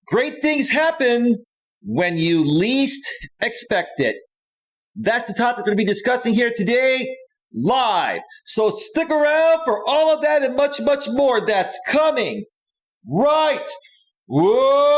Great things happen when you least expect it. That's the topic we're going to be discussing here today, live. So stick around for all of that and much, much more that's coming right. Whoa!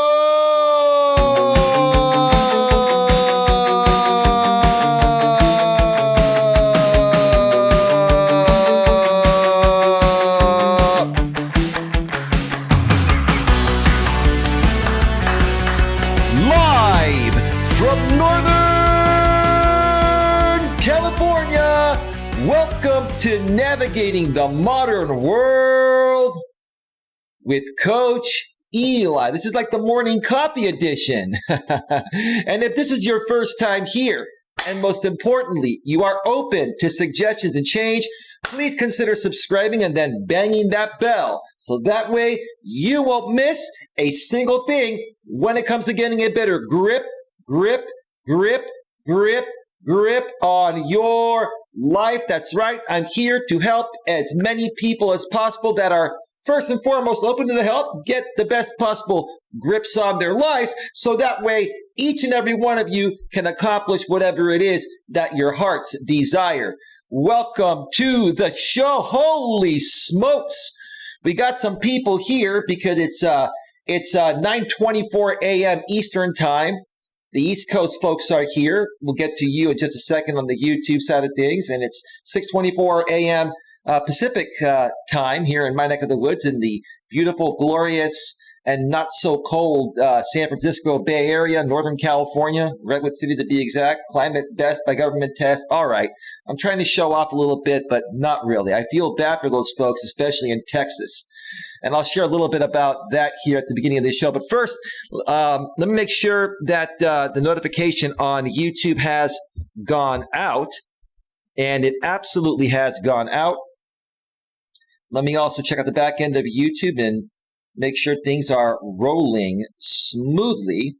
Live from Northern California, welcome to Navigating the Modern World with Coach Eli. This is like the morning coffee edition. And if this is your first time here, and most importantly, you are open to suggestions and change, please consider subscribing and then banging that bell. So that way you won't miss a single thing when it comes to getting a better grip on your life. That's right. I'm here to help as many people as possible that are first and foremost open to the help, get the best possible grips on their lives. So that way each and every one of you can accomplish whatever it is that your hearts desire. Welcome to the show. Holy smokes. We got some people here because it's 9:24 a.m. Eastern time. The East Coast folks are here. We'll get to you in just a second on the YouTube side of things. And it's 6:24 a.m. Pacific time here in my neck of the woods in the beautiful, glorious, and not so cold San Francisco Bay Area, Northern California, Redwood City to be exact. Climate best by government test. All right. I'm trying to show off a little bit, but not really. I feel bad for those folks, especially in Texas. And I'll share a little bit about that here at the beginning of the show. But first, let me make sure that the notification on YouTube has gone out. And it absolutely has gone out. Let me also check out the back end of YouTube and make sure things are rolling smoothly.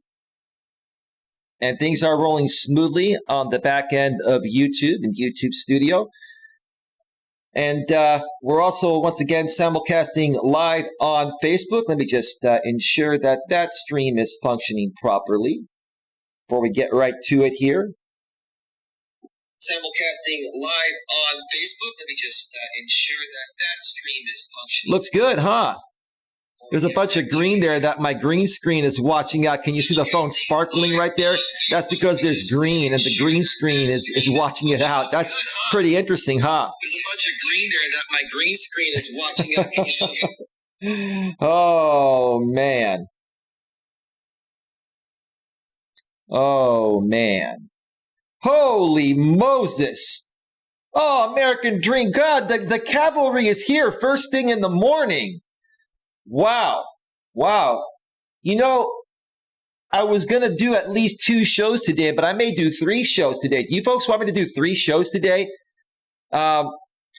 And things are rolling smoothly on the back end of YouTube and YouTube Studio. And we're also, once again, simulcasting live on Facebook. Let me just ensure that that stream is functioning properly before we get right to it here. Simulcasting live on Facebook. Let me just ensure that that stream is functioning. Looks good, huh? There's a bunch of green there that my green screen is watching out. Can you see the phone sparkling right there? That's because there's green and the green screen is watching it out. That's pretty interesting, huh? There's a bunch of green there that my green screen is watching out. Can you see? Oh, man. Oh, man. Holy Moses. Oh, American Dream. God, the cavalry is here first thing in the morning. Wow. Wow. You know, I was going to do at least 2 shows today, but I may do 3 shows today. Do you folks want me to do 3 shows today? I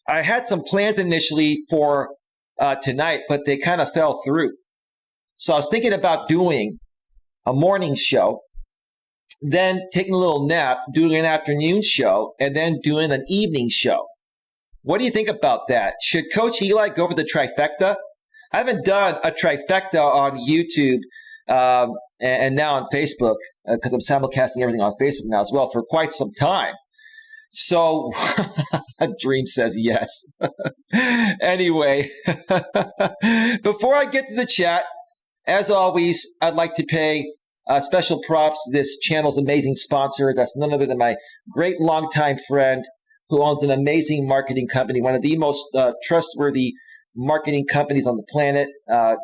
had some plans initially for tonight, but they kind of fell through. So I was thinking about doing a morning show, then taking a little nap, doing an afternoon show, and then doing an evening show. What do you think about that? Should Coach Eli go for the trifecta? I haven't done a trifecta on YouTube and now on Facebook because I'm simulcasting everything on Facebook now as well for quite some time. So, Dream says yes. Anyway, before I get to the chat, as always, I'd like to pay special props to this channel's amazing sponsor. That's none other than my great longtime friend who owns an amazing marketing company, one of the most trustworthy marketing companies on the planet.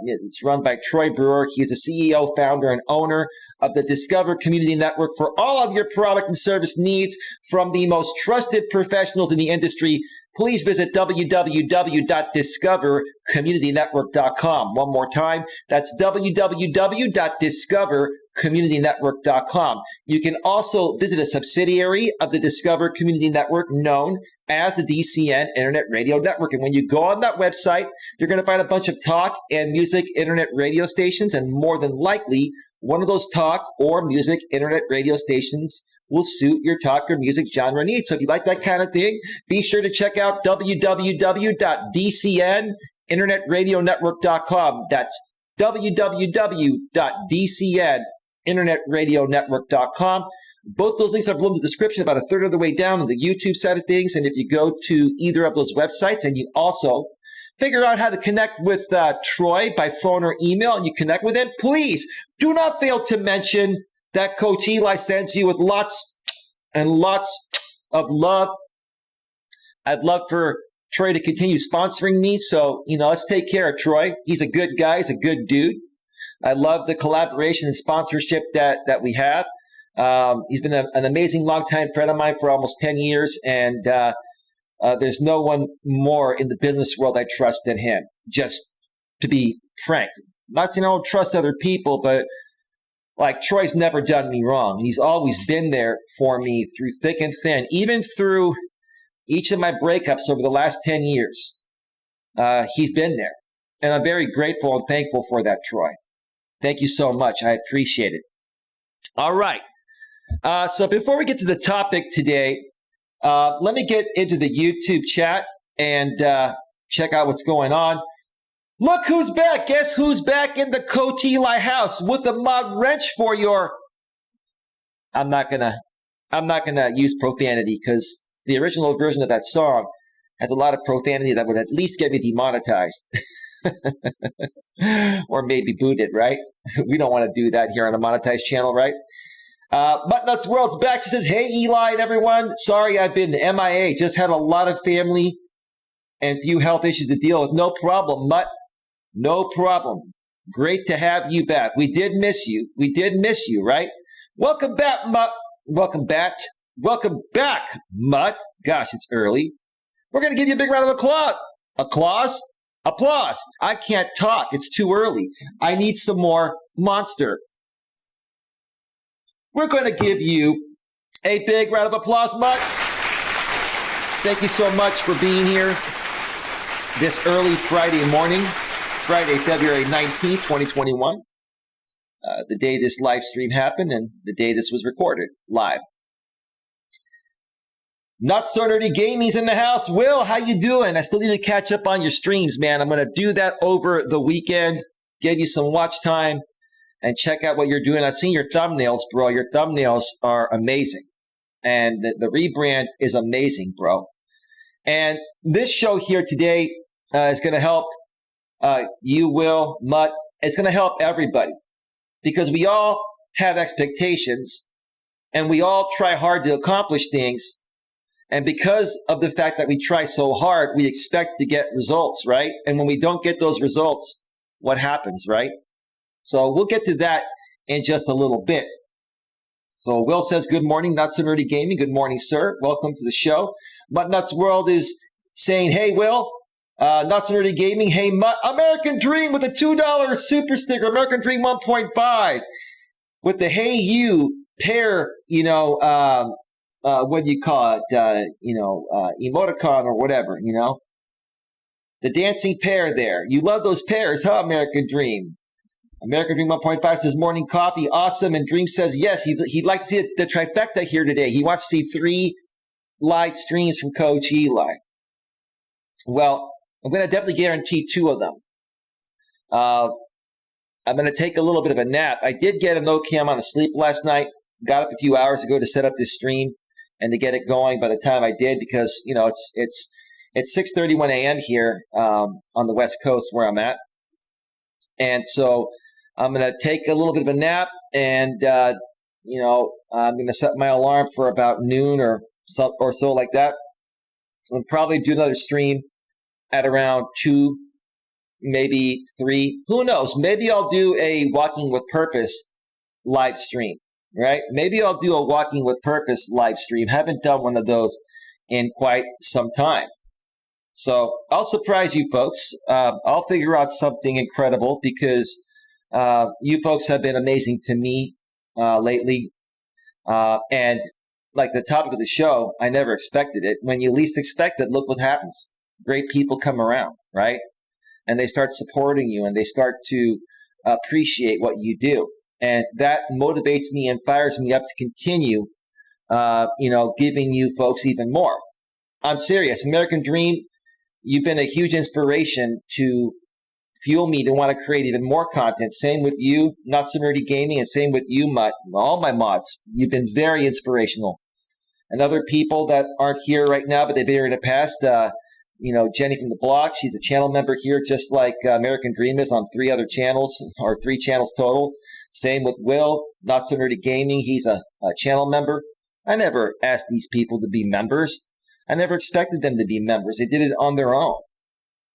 It's run by Troy Brewer. He is the CEO, founder, and owner of the Discover Community Network for all of your product and service needs from the most trusted professionals in the industry. Please visit www.discovercommunitynetwork.com. One more time, that's www.discovercommunitynetwork.com. You can also visit a subsidiary of the Discover Community Network known as the DCN Internet Radio Network. And when you go on that website, you're going to find a bunch of talk and music internet radio stations, and more than likely, one of those talk or music internet radio stations will suit your talk or music genre needs. So if you like that kind of thing, be sure to check out www.dcninternetradionetwork.com. That's www.dcninternetradio.network.com. Both those links are below in the description, about a third of the way down on the YouTube side of things. And if you go to either of those websites and you also figure out how to connect with Troy by phone or email and you connect with him, please do not fail to mention that Coach Eli sends you with lots and lots of love. I'd love for Troy to continue sponsoring me. So, let's take care of Troy. He's a good guy. He's a good dude. I love the collaboration and sponsorship that we have. He's been an amazing longtime friend of mine for almost 10 years. And there's no one more in the business world I trust than him, just to be frank. Not saying I don't trust other people, but like Troy's never done me wrong. He's always been there for me through thick and thin, even through each of my breakups over the last 10 years. He's been there. And I'm very grateful and thankful for that, Troy. Thank you so much. I appreciate it. All right. So before we get to the topic today, let me get into the YouTube chat and check out what's going on. Look who's back. Guess who's back in the Coach Eli house with a mod wrench for your... I'm not gonna use profanity because the original version of that song has a lot of profanity that would at least get me demonetized. Or maybe booted, right? We don't want to do that here on a monetized channel, right? Buttnuts World's back. She says, hey, Eli and everyone. Sorry I've been MIA. Just had a lot of family and few health issues to deal with. No problem, Mutt. No problem. Great to have you back. We did miss you. We did miss you, right? Welcome back, Mutt. Welcome back. Welcome back, Mutt. Gosh, it's early. We're going to give you a big round of applause. Applause? Applause. I can't talk. It's too early. I need some more Monster. We're going to give you a big round of applause, Mutt. Thank you so much for being here this early Friday morning, Friday, February 19th, 2021, the day this live stream happened and the day this was recorded live. Not So Nerdy Gaming's in the house. Will, how you doing? I still need to catch up on your streams, man. I'm going to do that over the weekend, give you some watch time, and check out what you're doing. I've seen your thumbnails, bro. Your thumbnails are amazing. And the rebrand is amazing, bro. And this show here today is going to help you, Will, Mutt. It's going to help everybody because we all have expectations and we all try hard to accomplish things. And because of the fact that we try so hard, we expect to get results, right? And when we don't get those results, what happens, right? So we'll get to that in just a little bit. So Will says, good morning, Not So Nerdy Gaming. Good morning, sir. Welcome to the show. Mutt Nuts World is saying, hey, Will, Not So Nerdy Gaming. Hey, Mutt, American Dream with a $2 super sticker, American Dream 1.5 with the Hey You pair, what do you call it? Emoticon or whatever, The dancing pair there. You love those pairs, huh, American Dream? American Dream 1.5 says, morning coffee, awesome. And Dream says, yes, he'd like to see the trifecta here today. He wants to see 3 live streams from Coach Eli. Well, I'm going to definitely guarantee 2 of them. I'm going to take a little bit of a nap. I did get a no-cam amount of sleep last night. Got up a few hours ago to set up this stream and to get it going by the time I did because, it's 6:31 a.m. here on the West Coast where I'm at. And so I'm going to take a little bit of a nap and, I'm going to set my alarm for about noon or so like that. I'll probably do another stream at around 2, maybe 3. Who knows? Maybe I'll do a Walking with Purpose live stream, right? Maybe I'll do a Walking with Purpose live stream. Haven't done one of those in quite some time. So I'll surprise you folks. I'll figure out something incredible because you folks have been amazing to me lately. And like the topic of the show, I never expected it. When you least expect it, look what happens. Great people come around, right? And they start supporting you and they start to appreciate what you do. And that motivates me and fires me up to continue, giving you folks even more. I'm serious. American Dream, you've been a huge inspiration to fuel me to want to create even more content. Same with you, Not So Nerdy Gaming, and same with you, Mutt. All my mods. You've been very inspirational. And other people that aren't here right now, but they've been here in the past, Jenny from the block, she's a channel member here, just like American Dream is on 3 other channels, or 3 channels total. Same with Will, Not So Nerdy Gaming. He's a channel member. I never asked these people to be members. I never expected them to be members. They did it on their own.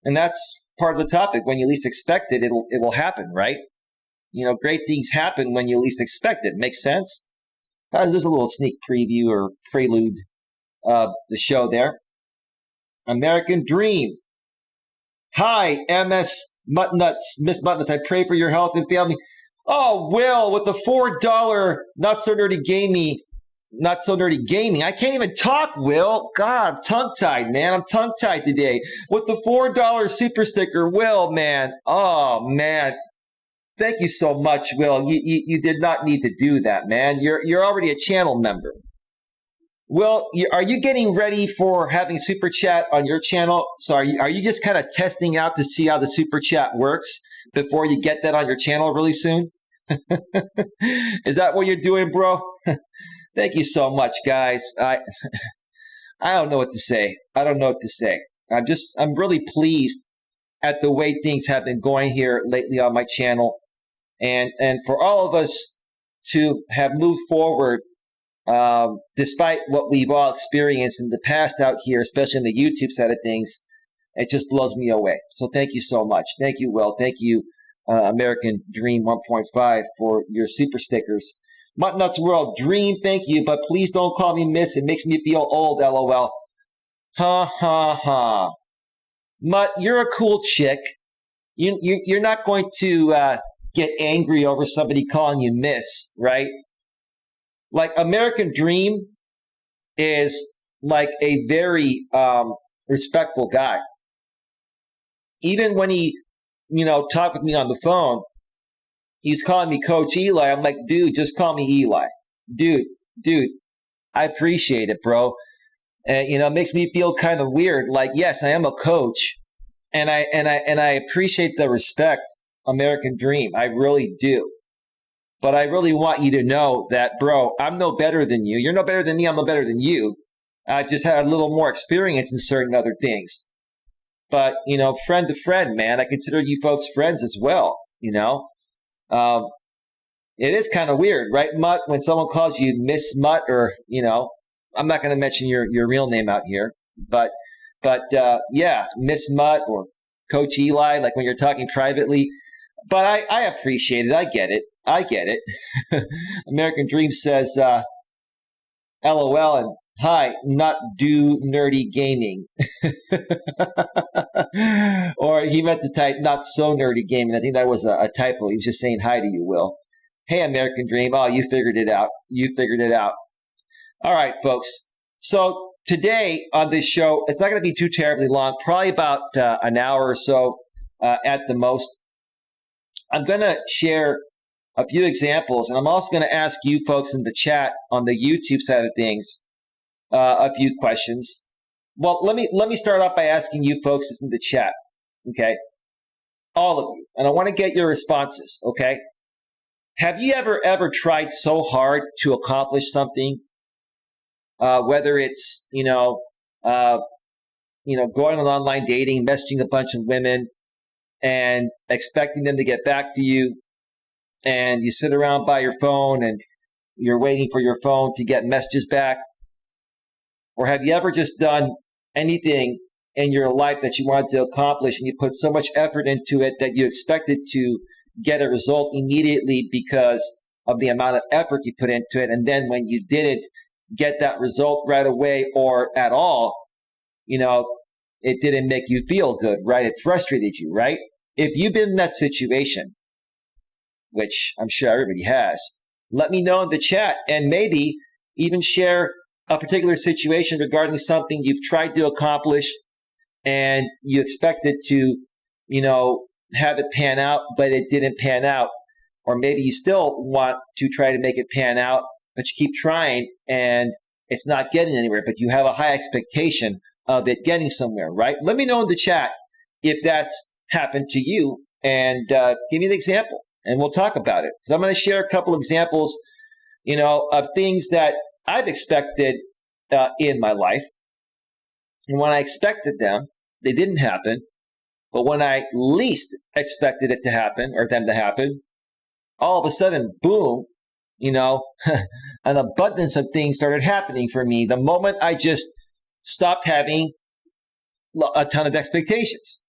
And that's part of the topic. When you least expect it, it will happen, right? Great things happen when you least expect it. Makes sense? There's a little sneak preview or prelude of the show there. American Dream. Hi, MS Muttnuts, Miss Muttnuts. I pray for your health and family. Oh, Will, with the $4 Not So Nerdy Gaming. I can't even talk, Will. God, I'm tongue-tied, man. I'm tongue-tied today. With the $4 super sticker, Will, man. Oh, man. Thank you so much, Will. You did not need to do that, man. You're already a channel member. Will, are you getting ready for having Super Chat on your channel? So are you just kind of testing out to see how the Super Chat works before you get that on your channel really soon? Is that what you're doing, bro? Thank you so much, guys. I don't know what to say. I'm really pleased at the way things have been going here lately on my channel. And for all of us to have moved forward, despite what we've all experienced in the past out here, especially in the YouTube side of things, it just blows me away. So thank you so much. Thank you, Will. Thank you, American Dream 1.5, for your super stickers. Muttnuts World, Dream, thank you, but please don't call me Miss. It makes me feel old, LOL. Ha, ha, ha. Mutt, you're a cool chick. You're not going to get angry over somebody calling you Miss, right? Like, American Dream is like a very respectful guy. Even when he, talked with me on the phone, he's calling me Coach Eli. I'm like, dude, just call me Eli. Dude, I appreciate it, bro. And, it makes me feel kind of weird. Like, yes, I am a coach, and I appreciate the respect, American Dream. I really do. But I really want you to know that, bro, I'm no better than you. You're no better than me. I'm no better than you. I just had a little more experience in certain other things. But, friend to friend, man, I consider you folks friends as well, It is kind of weird, right, Mutt, when someone calls you Miss Mutt, or, I'm not going to mention your real name out here, but yeah, Miss Mutt or Coach Eli, like when you're talking privately. But I appreciate it. I get it. American Dream says, LOL, and hi, not do nerdy gaming. Or he meant to type not so nerdy gaming. I think that was a typo. He was just saying hi to you, Will. Hey, American Dream. Oh, you figured it out. All right, folks. So today on this show, it's not going to be too terribly long, probably about an hour or so at the most. I'm going to share a few examples, and I'm also going to ask you folks in the chat on the YouTube side of things a few questions. Well, let me start off by asking you folks in the chat, okay? All of you, and I want to get your responses, okay? Have you ever tried so hard to accomplish something? Whether it's going on online dating, messaging a bunch of women, and expecting them to get back to you, and you sit around by your phone and you're waiting for your phone to get messages back? Or have you ever just done anything in your life that you wanted to accomplish and you put so much effort into it that you expected to get a result immediately because of the amount of effort you put into it, and then when you didn't get that result right away or at all, it didn't make you feel good, right? It frustrated you, right? If you've been in that situation, which I'm sure everybody has, let me know in the chat, and maybe even share a particular situation regarding something you've tried to accomplish and you expected to, have it pan out, but it didn't pan out. Or maybe you still want to try to make it pan out, but you keep trying and it's not getting anywhere, but you have a high expectation of it getting somewhere, right? Let me know in the chat if that's happened to you and give me an example, and we'll talk about it. Because I'm going to share a couple of examples, of things that I've expected in my life. And when I expected them, they didn't happen. But when I least expected it to happen or them to happen, all of a sudden, boom, an abundance of things started happening for me the moment I just stopped having a ton of expectations.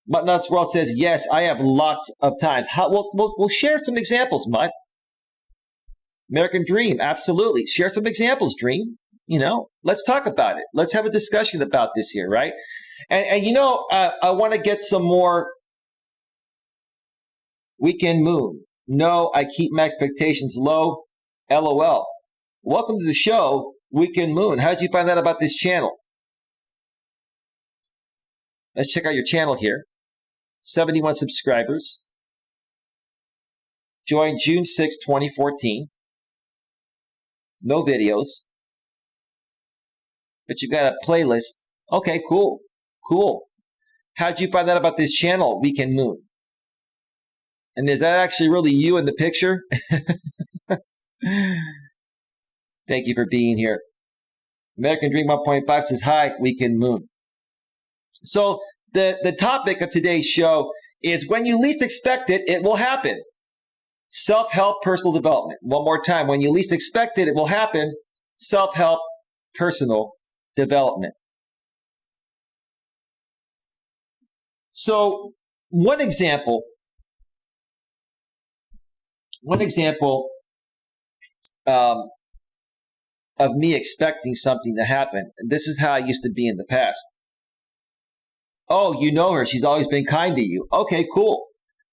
But Nuts World says, yes, I have lots of times. We'll share some examples, Mutt. American Dream, absolutely. Share some examples, Dream. Let's talk about it. Let's have a discussion about this here, right? And I want to get some more Weekend Moon. No, I keep my expectations low. LOL. Welcome to the show, Weekend Moon. How did you find out about this channel? Let's check out your channel here. 71 subscribers. Joined June 6, 2014. No videos. But you've got a playlist. Okay, cool. Cool. How'd you find out about this channel, Weekend Moon? And is that actually really you in the picture? Thank you for being here. American Dream 1.5 says, hi, Weekend Moon. So the topic of today's show is when you least expect it, it will happen. Self-help, personal development. One more time. When you least expect it, it will happen. Self-help, personal development. So one example of me expecting something to happen, and this is how I used to be in the past. Oh, you know her. She's always been kind to you. Okay, cool.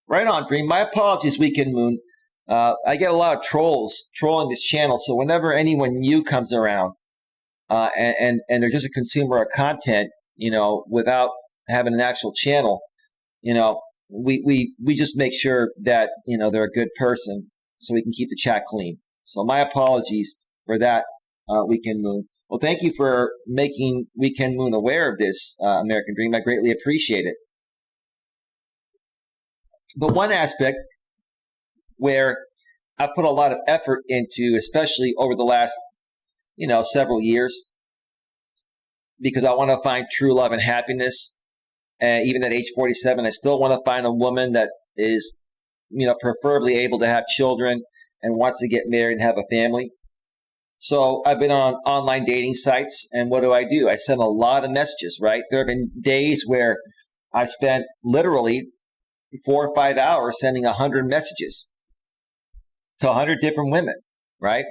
Right on, Dream. My apologies, Weekend Moon. I get a lot of trolls trolling this channel, so whenever anyone new comes around and they're just a consumer of content, without having an actual channel, we just make sure that, they're a good person so we can keep the chat clean. So my apologies for that, Weekend Moon. Well, thank you for making Weekend Moon aware of this, American Dream. I greatly appreciate it. But one aspect where I put a lot of effort into, especially over the last, several years, because I want to find true love and happiness. Even at age 47, I still want to find a woman that is, preferably able to have children and wants to get married and have a family. So I've been on online dating sites, and what do? I send a lot of messages, right? There have been days where I've spent literally 4 or 5 hours sending 100 messages to 100 different women, right?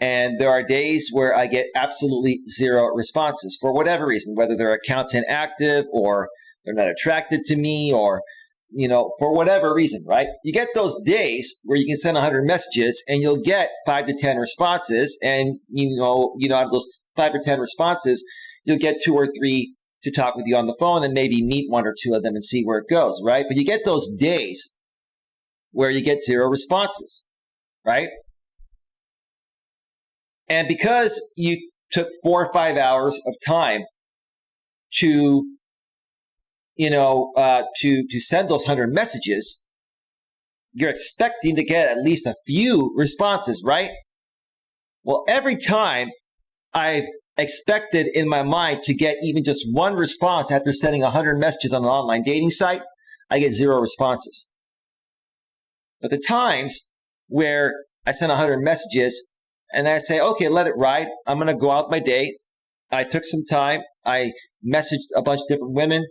And there are days where I get absolutely zero responses for whatever reason, whether their account's inactive or they're not attracted to me or, for whatever reason, right? You get those days where you can send 100 messages and you'll get 5 to 10 responses. And, out of those 5 or 10 responses, you'll get 2 or 3 to talk with you on the phone and maybe meet 1 or 2 of them and see where it goes, right? But you get those days where you get 0 responses, right? And because you took 4 or 5 hours of time to, to send those 100 messages, you're expecting to get at least a few responses, right? Well, every time I've expected in my mind to get even just 1 response after sending 100 messages on an online dating site, I get 0 responses. But the times where I send 100 messages and I say, okay, let it ride. I'm going to go out my day. I took some time. I messaged a bunch of different women.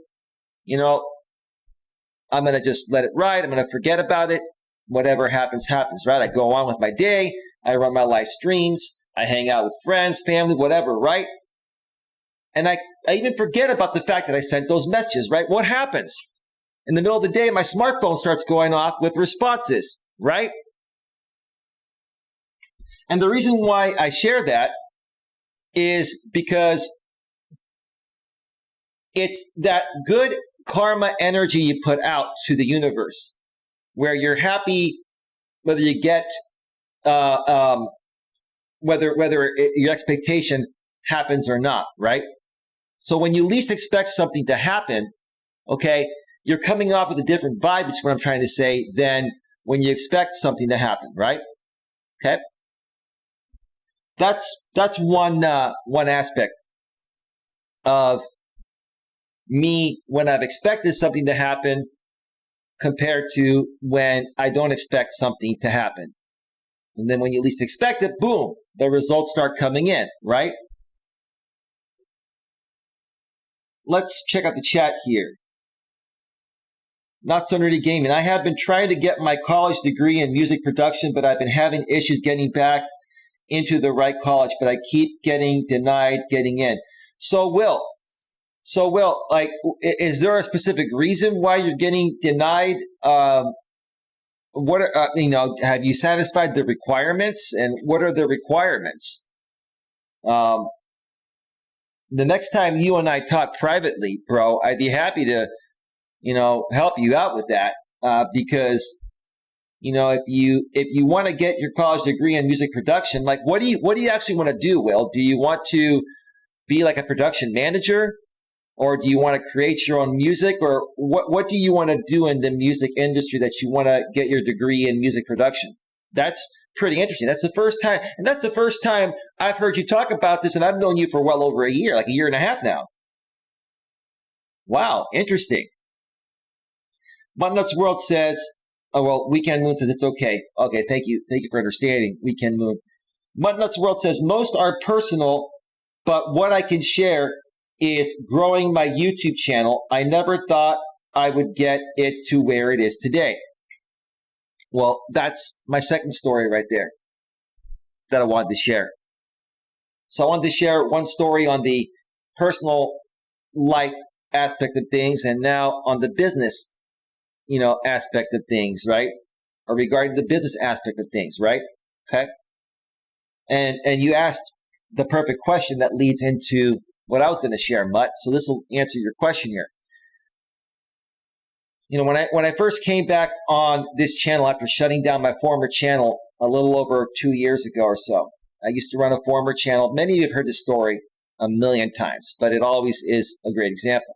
I'm going to just let it ride. I'm going to forget about it. Whatever happens, happens, right? I go on with my day. I run my live streams. I hang out with friends, family, whatever, right? And I even forget about the fact that I sent those messages, right? What happens? In the middle of the day, my smartphone starts going off with responses, right? And the reason why I share that is because it's that good karma energy you put out to the universe, where you're happy whether you get whether your expectation happens or not, right? So when you least expect something to happen, okay, you're coming off with a different vibe, is what I'm trying to say, than when you expect something to happen, right? Okay. That's one aspect of me when I've expected something to happen compared to when I don't expect something to happen. And then when you least expect it, boom, the results start coming in, right? Let's check out the chat here. Not so nerdy gaming. I have been trying to get my college degree in music production, but I've been having issues getting back into the right college, but I keep getting denied getting in. So Will, like, is there a specific reason why you're getting denied? What are, have you satisfied the requirements, and what are the requirements? The next time you and I talk privately, bro, I'd be happy to, help you out with that, because, if you want to get your college degree in music production, like, what do you actually want to do, Will? Do you want to be like a production manager, or do you want to create your own music, or what do you want to do in the music industry that you want to get your degree in music production? That's pretty interesting. That's the first time I've heard you talk about this, and I've known you for well over a year, like a year and a half now. Wow, interesting. Buttonnuts World says, oh, well, Weekend Moon says it's okay. Okay, thank you. Thank you for understanding, Weekend Moon. Buttonnuts World says, most are personal, but what I can share is growing my YouTube channel. I never thought I would get it to where it is today. Well, that's my second story right there that I wanted to share. So I wanted to share one story on the personal life aspect of things, and now on the business, aspect of things, right? Or regarding the business aspect of things, right? Okay. And you asked the perfect question that leads into what I was going to share, Mutt. So this will answer your question here. When I first came back on this channel after shutting down my former channel a little over 2 years ago or so, I used to run a former channel. Many of you have heard this story a million times, but it always is a great example.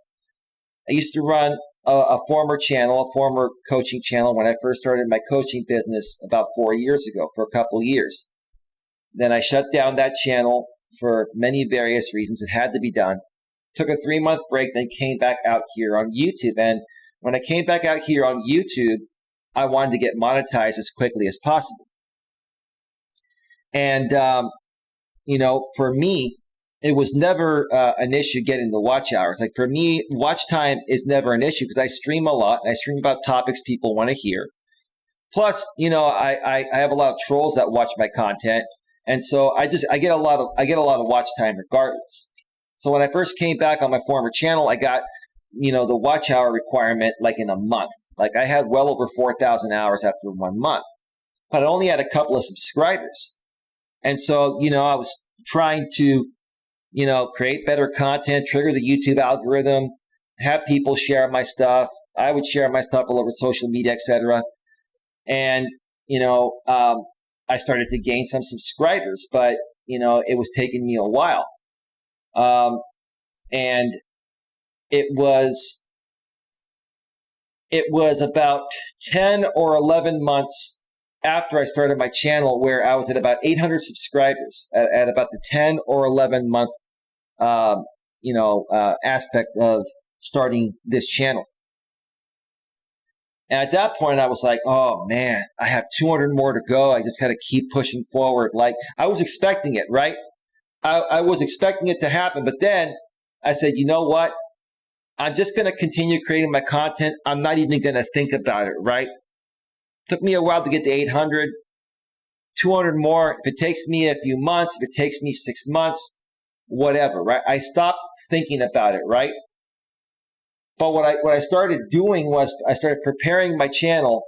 I used to run a former channel, a former coaching channel when I first started my coaching business about 4 years ago for a couple of years. Then I shut down that channel for many various reasons. It had to be done. Took a 3-month break, then came back out here on YouTube. And when I came back out here on YouTube, I wanted to get monetized as quickly as possible. And, for me, it was never an issue getting the watch hours. Like, for me, watch time is never an issue because I stream a lot, and I stream about topics people want to hear. Plus, I have a lot of trolls that watch my content. And so I get a lot of watch time regardless. So when I first came back on my former channel, I got, the watch hour requirement like in a month. Like, I had well over 4,000 hours after 1 month, but I only had a couple of subscribers. And so, I was trying to, create better content, trigger the YouTube algorithm, have people share my stuff. I would share my stuff all over social media, etc. And, I started to gain some subscribers, but, it was taking me a while. And it was about 10 or 11 months after I started my channel where I was at about 800 subscribers at about the 10 or 11 month, aspect of starting this channel. And at that point, I was like, oh, man, I have 200 more to go. I just got to keep pushing forward. Like, I was expecting it, right? I was expecting it to happen. But then I said, you know what? I'm just going to continue creating my content. I'm not even going to think about it, right? Took me a while to get to 800, 200 more. If it takes me a few months, if it takes me 6 months, whatever, right? I stopped thinking about it, right? But what I started doing was I started preparing my channel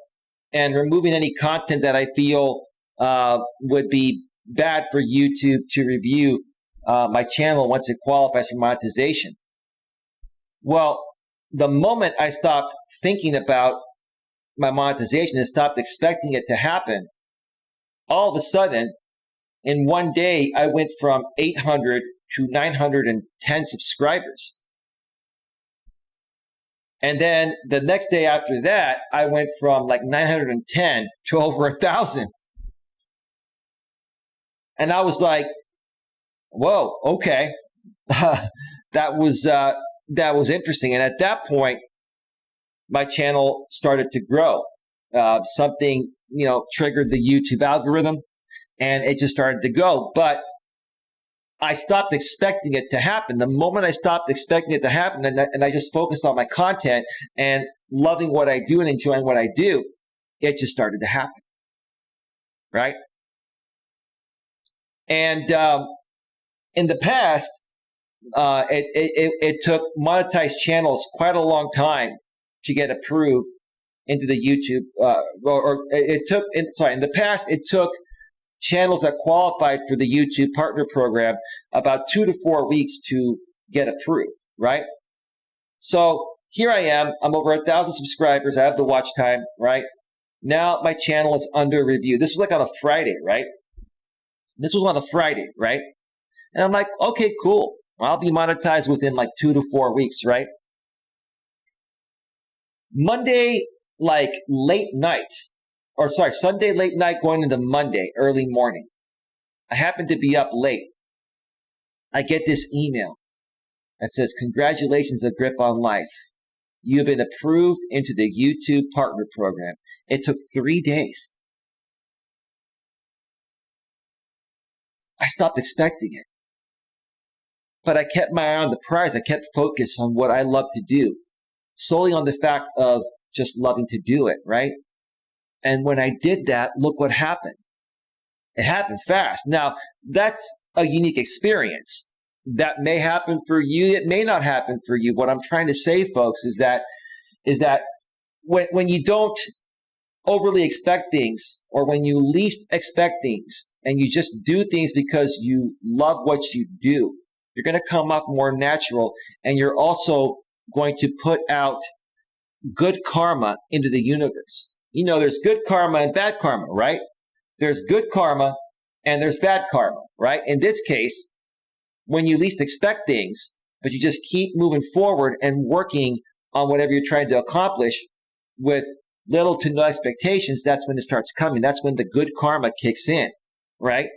and removing any content that I feel would be bad for YouTube to review my channel once it qualifies for monetization. Well, the moment I stopped thinking about my monetization and stopped expecting it to happen, all of a sudden, in one day, I went from 800 to 910 subscribers. And then the next day after that, I went from like 910 to over 1,000. And I was like, whoa, okay. That was interesting. And at that point, my channel started to grow. Something, triggered the YouTube algorithm, and it just started to go. But I stopped expecting it to happen. The moment I stopped expecting it to happen, and I just focused on my content and loving what I do and enjoying what I do, it just started to happen, right? And in the past, it took monetized channels quite a long time to get approved into the YouTube, in the past, it took channels that qualified for the YouTube partner program about 2 to 4 weeks to get approved, right? So here I am, I'm over 1,000 subscribers, I have the watch time, right? Now my channel is under review. This was like on a Friday, right? And I'm like, okay, cool. I'll be monetized within like 2 to 4 weeks, right? Monday, like Sunday late night going into Monday, early morning. I happen to be up late. I get this email that says, congratulations, A Grip on Life. You have been approved into the YouTube partner program. It took 3 days. I stopped expecting it. But I kept my eye on the prize. I kept focused on what I love to do, solely on the fact of just loving to do it, right? And when I did that, look what happened. It happened fast. Now, that's a unique experience. That may happen for you. It may not happen for you. What I'm trying to say, folks, is that when you don't overly expect things, or when you least expect things, and you just do things because you love what you do, you're going to come up more natural, and you're also going to put out good karma into the universe. There's good karma and bad karma, right? There's good karma and there's bad karma, right? In this case, when you least expect things, but you just keep moving forward and working on whatever you're trying to accomplish with little to no expectations, that's when it starts coming. That's when the good karma kicks in, right?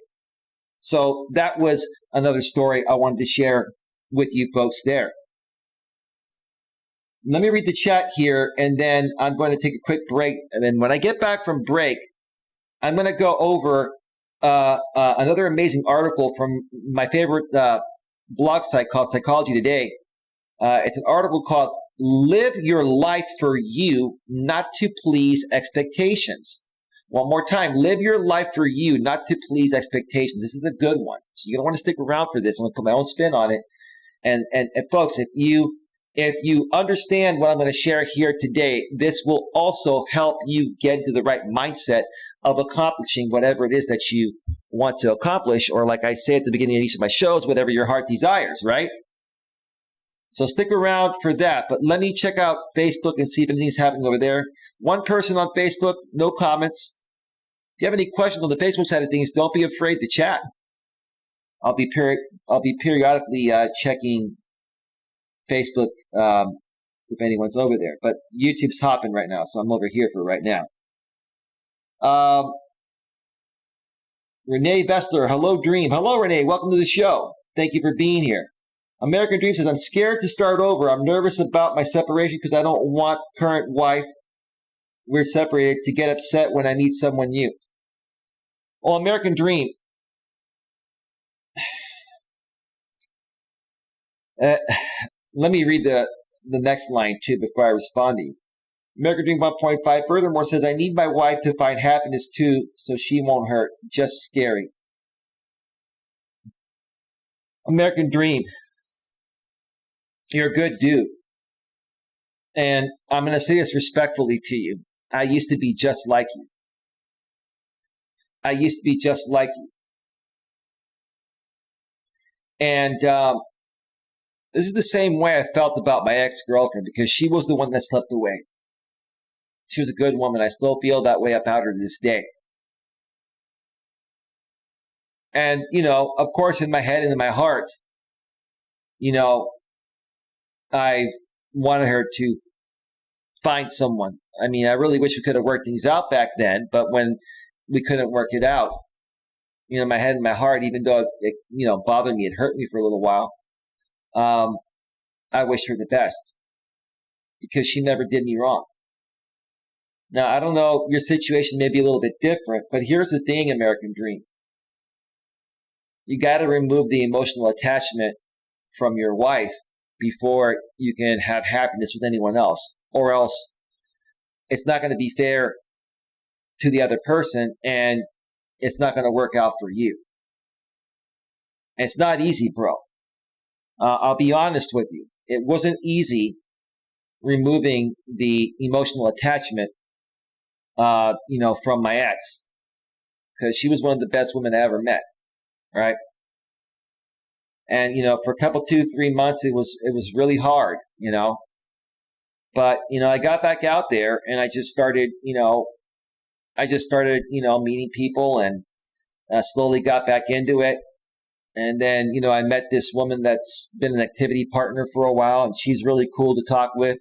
So that was another story I wanted to share with you folks there. Let me read the chat here, and then I'm going to take a quick break. And then when I get back from break, I'm going to go over another amazing article from my favorite blog site called Psychology Today. It's an article called Live Your Life for You, Not to Please Expectations. One more time, live your life for you, not to please expectations. This is a good one. So you're going to want to stick around for this. I'm going to put my own spin on it. And folks, if you understand what I'm going to share here today, this will also help you get into the right mindset of accomplishing whatever it is that you want to accomplish, or like I say at the beginning of each of my shows, whatever your heart desires, right? So stick around for that. But let me check out Facebook and see if anything's happening over there. One person on Facebook, no comments. If you have any questions on the Facebook side of things, don't be afraid to chat. I'll be periodically checking Facebook if anyone's over there. But YouTube's hopping right now, so I'm over here for right now. Renee Vessler, hello Dream. Hello Renee, welcome to the show. Thank you for being here. American Dream says, I'm scared to start over. I'm nervous about my separation because I don't want current wife, we're separated, to get upset when I meet someone new. Well, American Dream, let me read the next line too before I respond to you. American Dream 1.5 furthermore says, I need my wife to find happiness too, so she won't hurt. Just scary. American Dream, you're a good dude. And I'm going to say this respectfully to you. I used to be just like you. And this is the same way I felt about my ex-girlfriend, because she was the one that slipped away. She was a good woman. I still feel that way about her to this day. And, of course, in my head and in my heart, you know, I wanted her to find someone. I mean, I really wish we could have worked things out back then, but when we couldn't work it out, my head and my heart, even though it bothered me, it hurt me for a little while. I wish her the best because she never did me wrong. Now, I don't know, your situation may be a little bit different, but here's the thing, American Dream. You got to remove the emotional attachment from your wife before you can have happiness with anyone else, or else it's not going to be fair to the other person and it's not going to work out for you. And it's not easy, bro. I'll be honest with you. It wasn't easy removing the emotional attachment, from my ex, because she was one of the best women I ever met, right? And for a couple, 2-3 months, it was really hard, But I got back out there, and I just started, meeting people, and slowly got back into it. And then, I met this woman that's been an activity partner for a while, and she's really cool to talk with,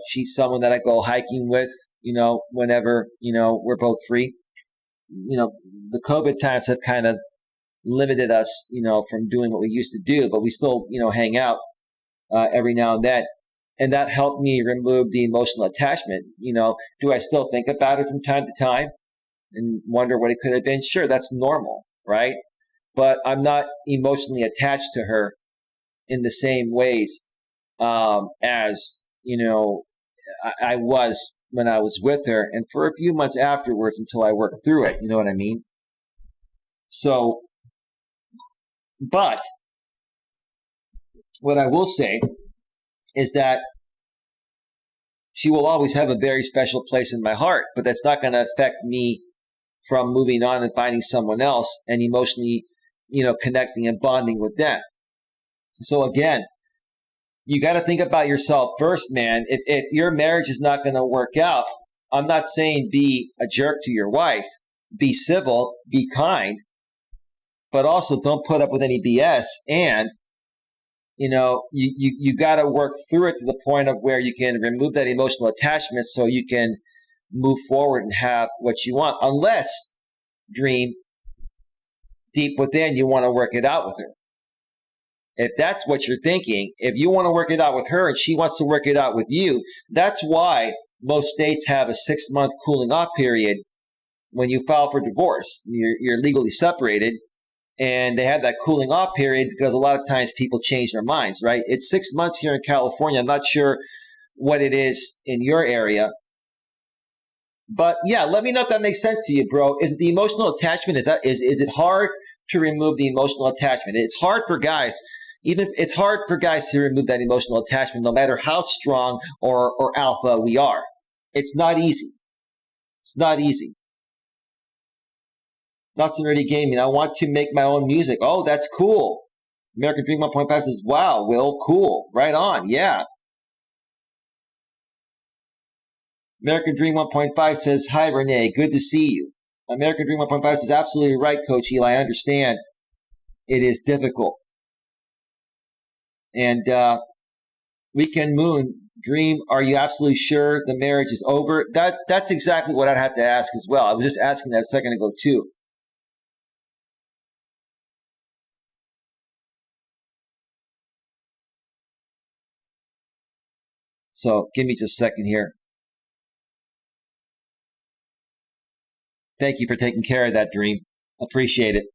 she's someone that I go hiking with, whenever, we're both free. The COVID times have kind of limited us, from doing what we used to do, but we still, hang out every now and then. And that helped me remove the emotional attachment. Do I still think about it from time to time and wonder what it could have been? Sure, that's normal, right? But I'm not emotionally attached to her in the same ways as, I was when I was with her, and for a few months afterwards until I worked through it. You know what I mean? So, but what I will say is that she will always have a very special place in my heart, but that's not going to affect me from moving on and finding someone else and emotionally, connecting and bonding with them. So again, you got to think about yourself first, man. If your marriage is not going to work out, I'm not saying be a jerk to your wife. Be civil, be kind, but also don't put up with any BS. And, you got to work through it to the point of where you can remove that emotional attachment so you can move forward and have what you want. Unless, Dream, deep within, you want to work it out with her. If that's what you're thinking, if you want to work it out with her and she wants to work it out with you, that's why most states have a 6-month cooling off period when you file for divorce. You're legally separated, and they have that cooling off period because a lot of times people change their minds, right? It's 6 months here in California. I'm not sure what it is in your area. But yeah, let me know if that makes sense to you, bro. Is it the emotional attachment? Is it hard to remove the emotional attachment? It's hard for guys. Even it's hard for guys to remove that emotional attachment, no matter how strong or alpha we are. It's not easy. It's not easy. Nuts and Nerdy Gaming. I want to make my own music. Oh, that's cool. American Dream 1.5 says, wow, Will, cool. Right on. Yeah. American Dream 1.5 says, hi, Renee. Good to see you. American Dream 1.5 says, absolutely right, Coach Eli. I understand it is difficult. And Weekend Moon, Dream, are you absolutely sure the marriage is over? That's exactly what I'd have to ask as well. I was just asking that a second ago, too. So give me just a second here. Thank you for taking care of that, Dream. Appreciate it.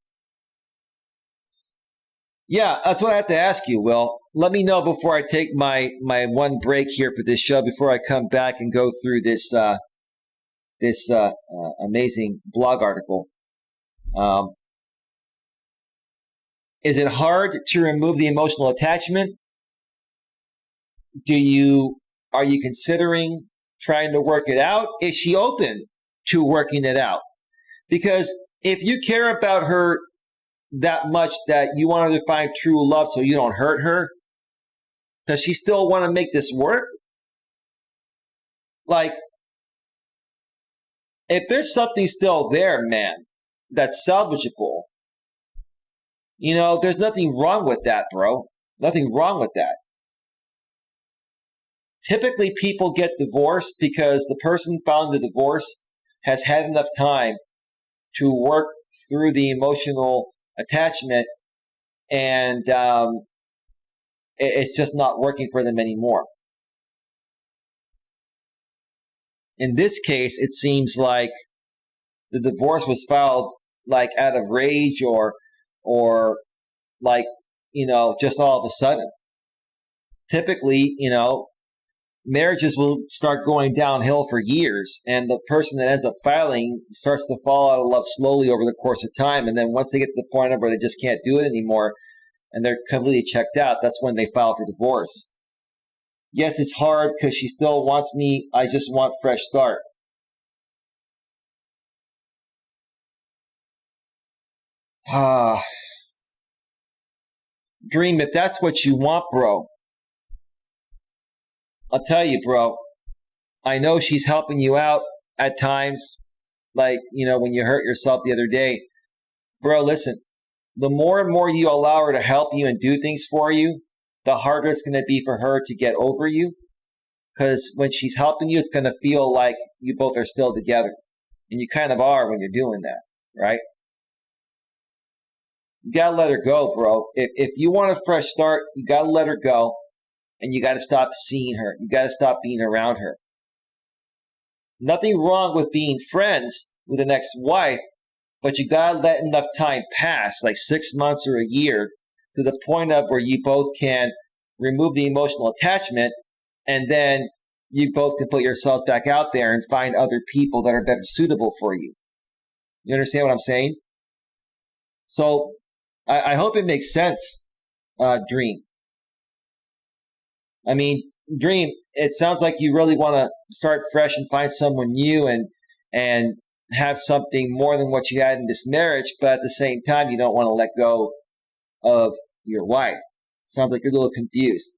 Yeah, that's what I have to ask you, Will. Let me know before I take my one break here for this show, before I come back and go through this amazing blog article. Is it hard to remove the emotional attachment? Are you considering trying to work it out? Is she open to working it out? Because if you care about her that much that you want her to find true love so you don't hurt her, does she still want to make this work? Like, if there's something still there, man, that's salvageable, There's nothing wrong with that, bro. Nothing wrong with that. Typically, people get divorced because the person filing the divorce has had enough time to work through the emotional attachment, and it's just not working for them anymore. In this case, it seems like the divorce was filed like out of rage or like, just all of a sudden. Typically, marriages will start going downhill for years, and the person that ends up filing starts to fall out of love slowly over the course of time. And then once they get to the point of where they just can't do it anymore and they're completely checked out, that's when they file for divorce. Yes, it's hard because she still wants me. I just want fresh start. Dream, if that's what you want, bro, I'll tell you, bro, I know she's helping you out at times, like, when you hurt yourself the other day. Bro, listen, the more and more you allow her to help you and do things for you, the harder it's going to be for her to get over you. Because when she's helping you, it's going to feel like you both are still together. And you kind of are when you're doing that, right? You got to let her go, bro. If you want a fresh start, you got to let her go. And you got to stop seeing her. You got to stop being around her. Nothing wrong with being friends with the next wife, but you got to let enough time pass, like 6 months or a year, to the point of where you both can remove the emotional attachment, and then you both can put yourselves back out there and find other people that are better suitable for you. You understand what I'm saying? So I hope it makes sense, Dream. I mean, Dream, it sounds like you really want to start fresh and find someone new and have something more than what you had in this marriage, but at the same time, you don't want to let go of your wife. Sounds like you're a little confused.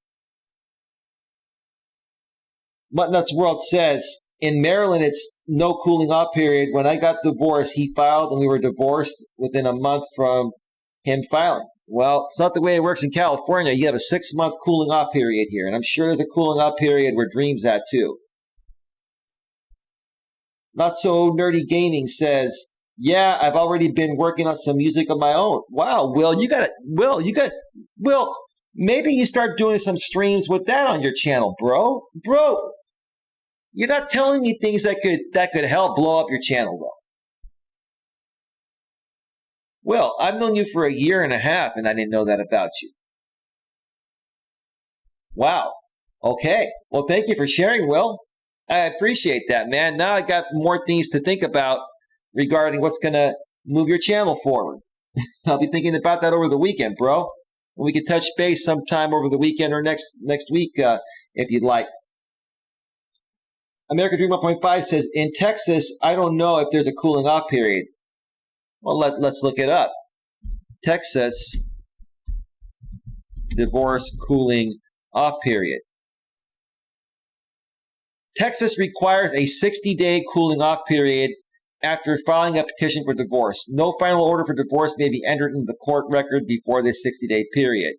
Muttnuts World says, in Maryland, it's no cooling off period. When I got divorced, he filed and we were divorced within a month from him filing. Well, it's not the way it works in California. You have a 6-month cooling off period here, and I'm sure there's a cooling off period where Dream's at too. Not So Nerdy Gaming says, yeah, I've already been working on some music of my own. Wow, Will, Will, maybe you start doing some streams with that on your channel, bro. Bro, you're not telling me things that could help blow up your channel, though. Well, I've known you for a year and a half, and I didn't know that about you. Wow. Okay. Well, thank you for sharing, Will. I appreciate that, man. Now I got more things to think about regarding what's going to move your channel forward. I'll be thinking about that over the weekend, bro. We can touch base sometime over the weekend or next week if you'd like. American Dream 1.5 says, in Texas, I don't know if there's a cooling off period. Well, let's look it up. Texas divorce cooling off period. Texas requires a 60-day cooling off period after filing a petition for divorce. No final order for divorce may be entered into the court record before this 60-day period.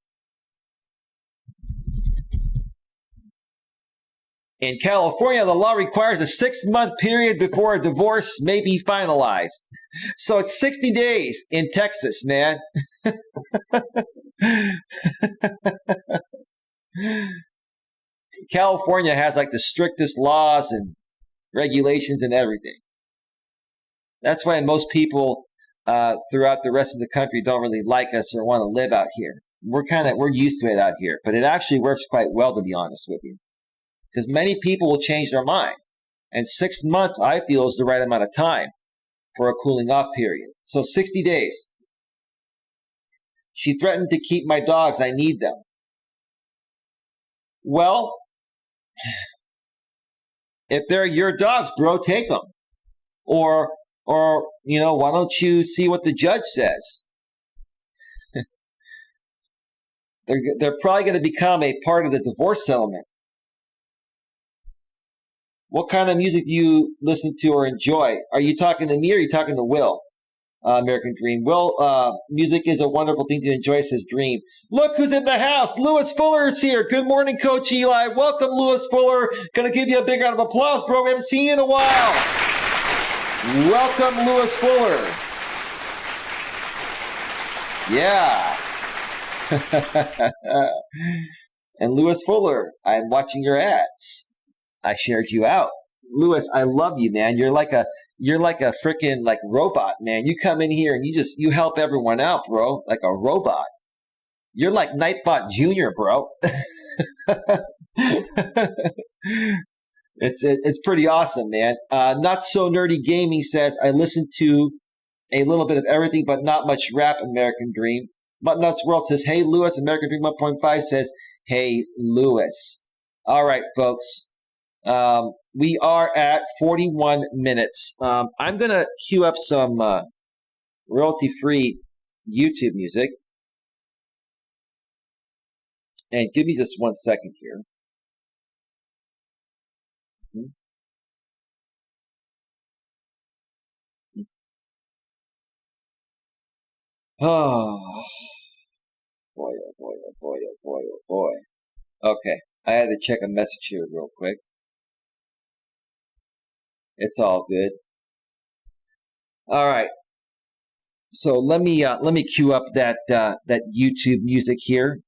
In California, the law requires a 6-month period before a divorce may be finalized. So it's 60 days in Texas, man. California has like the strictest laws and regulations and everything. That's why most people throughout the rest of the country don't really like us or want to live out here. We're used to it out here, but it actually works quite well, to be honest with you. Because many people will change their mind. And 6 months, I feel, is the right amount of time for a cooling off period. So 60 days. She threatened to keep my dogs. I need them. Well, if they're your dogs, bro, take them. Or why don't you see what the judge says? They're probably going to become a part of the divorce settlement. What kind of music do you listen to or enjoy? Are you talking to me or are you talking to Will? American Dream. Well, music is a wonderful thing to enjoy, says Dream. Look who's in the house. Lewis Fuller is here. Good morning, Coach Eli. Welcome, Lewis Fuller. Going to give you a big round of applause, bro. We haven't seen you in a while. Welcome, Lewis Fuller. Yeah. And Lewis Fuller, I'm watching your ads. I shared you out. Lewis, I love you, man. You're like a freaking like robot, man. You come in here and you help everyone out, bro, like a robot. You're like Nightbot Jr., bro. It's pretty awesome, man. Not So Nerdy Gaming says, I listen to a little bit of everything, but not much rap, American Dream. But Nuts World says, hey, Lewis. American Dream 1.5 says, hey, Lewis. All right, folks. We are at 41 minutes. I'm going to queue up some royalty-free YouTube music. And give me just 1 second here. Oh, boy, oh boy, oh boy, oh boy, oh boy. Okay, I had to check a message here real quick. It's all good. All right. So let me queue up that YouTube music here.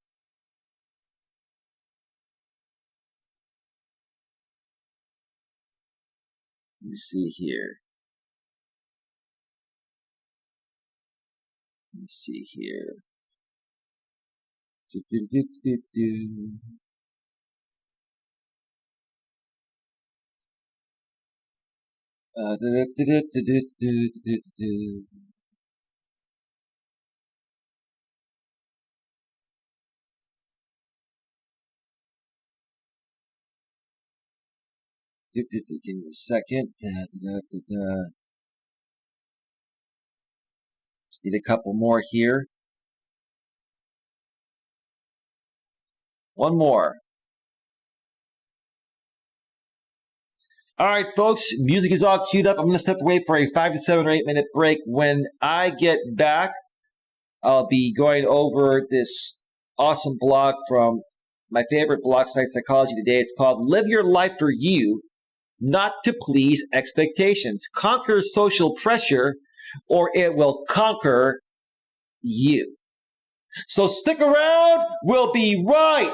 Let me see here. Let me see here. Give me a second. Just need a couple more here. One more. All right, folks, music is all queued up. I'm going to step away for a 5 to 7 or 8 minute break. When I get back, I'll be going over this awesome blog from my favorite blog site, Psychology Today. It's called Live Your Life for You, Not to Please Expectations. Conquer social pressure, or it will conquer you. So stick around. We'll be right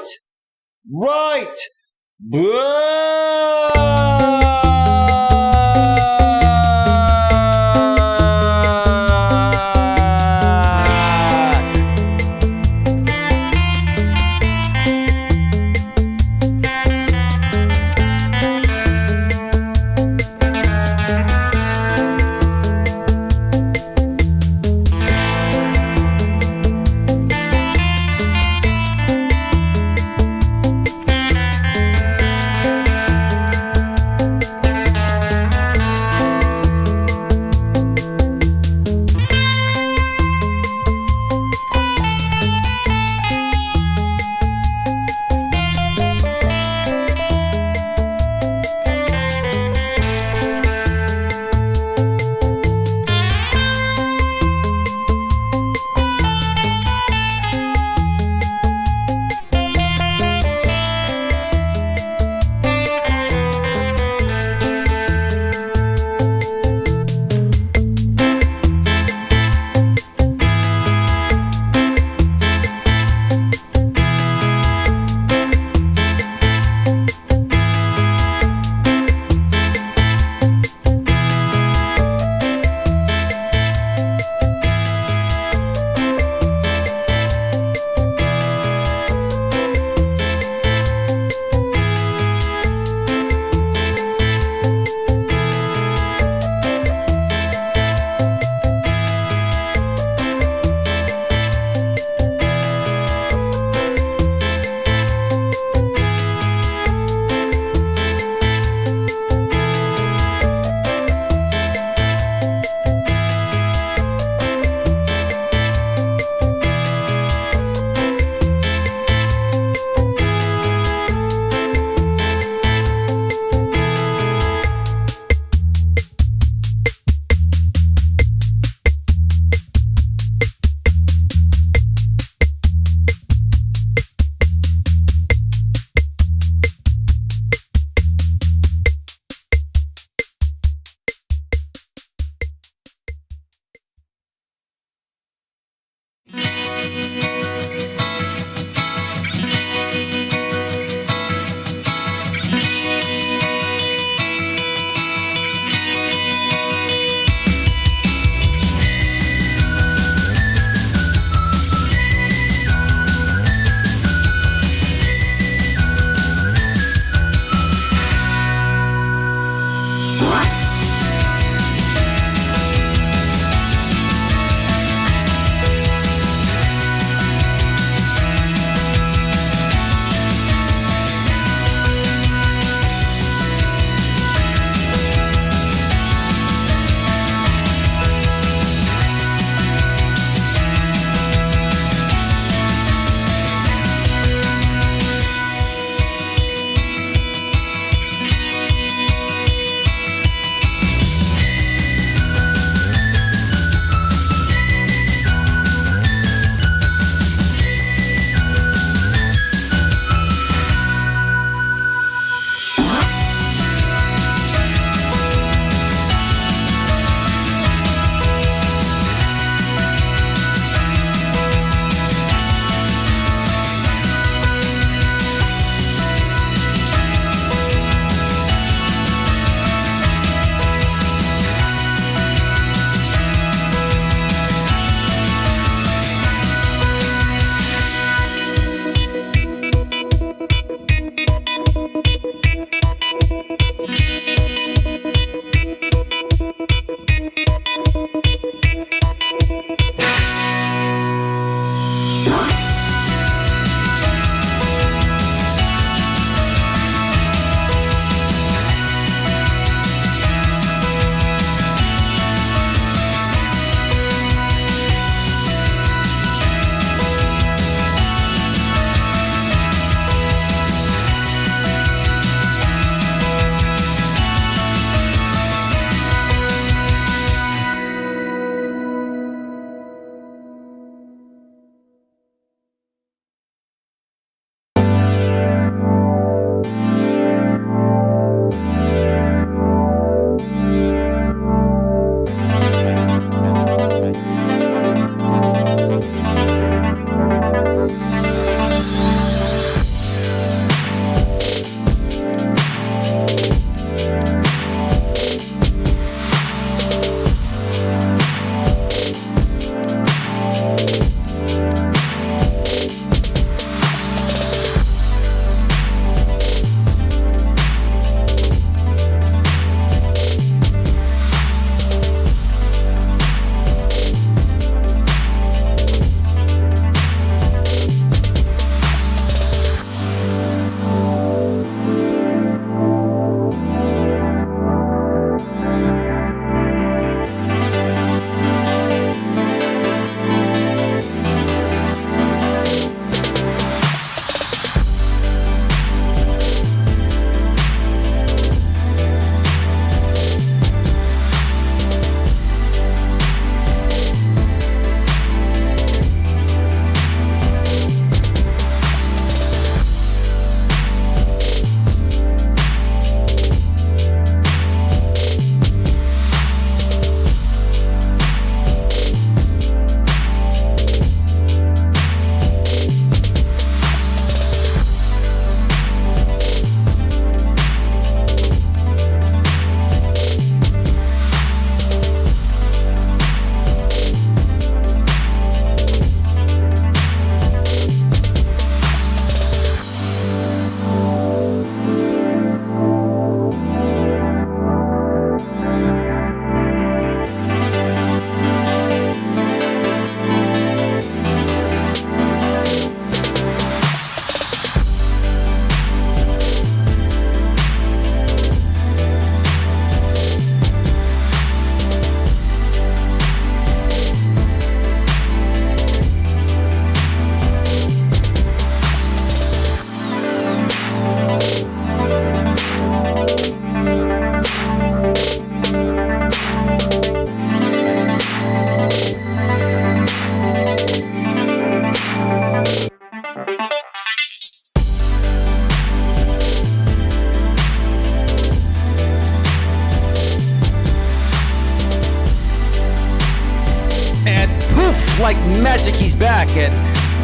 like magic, he's back. And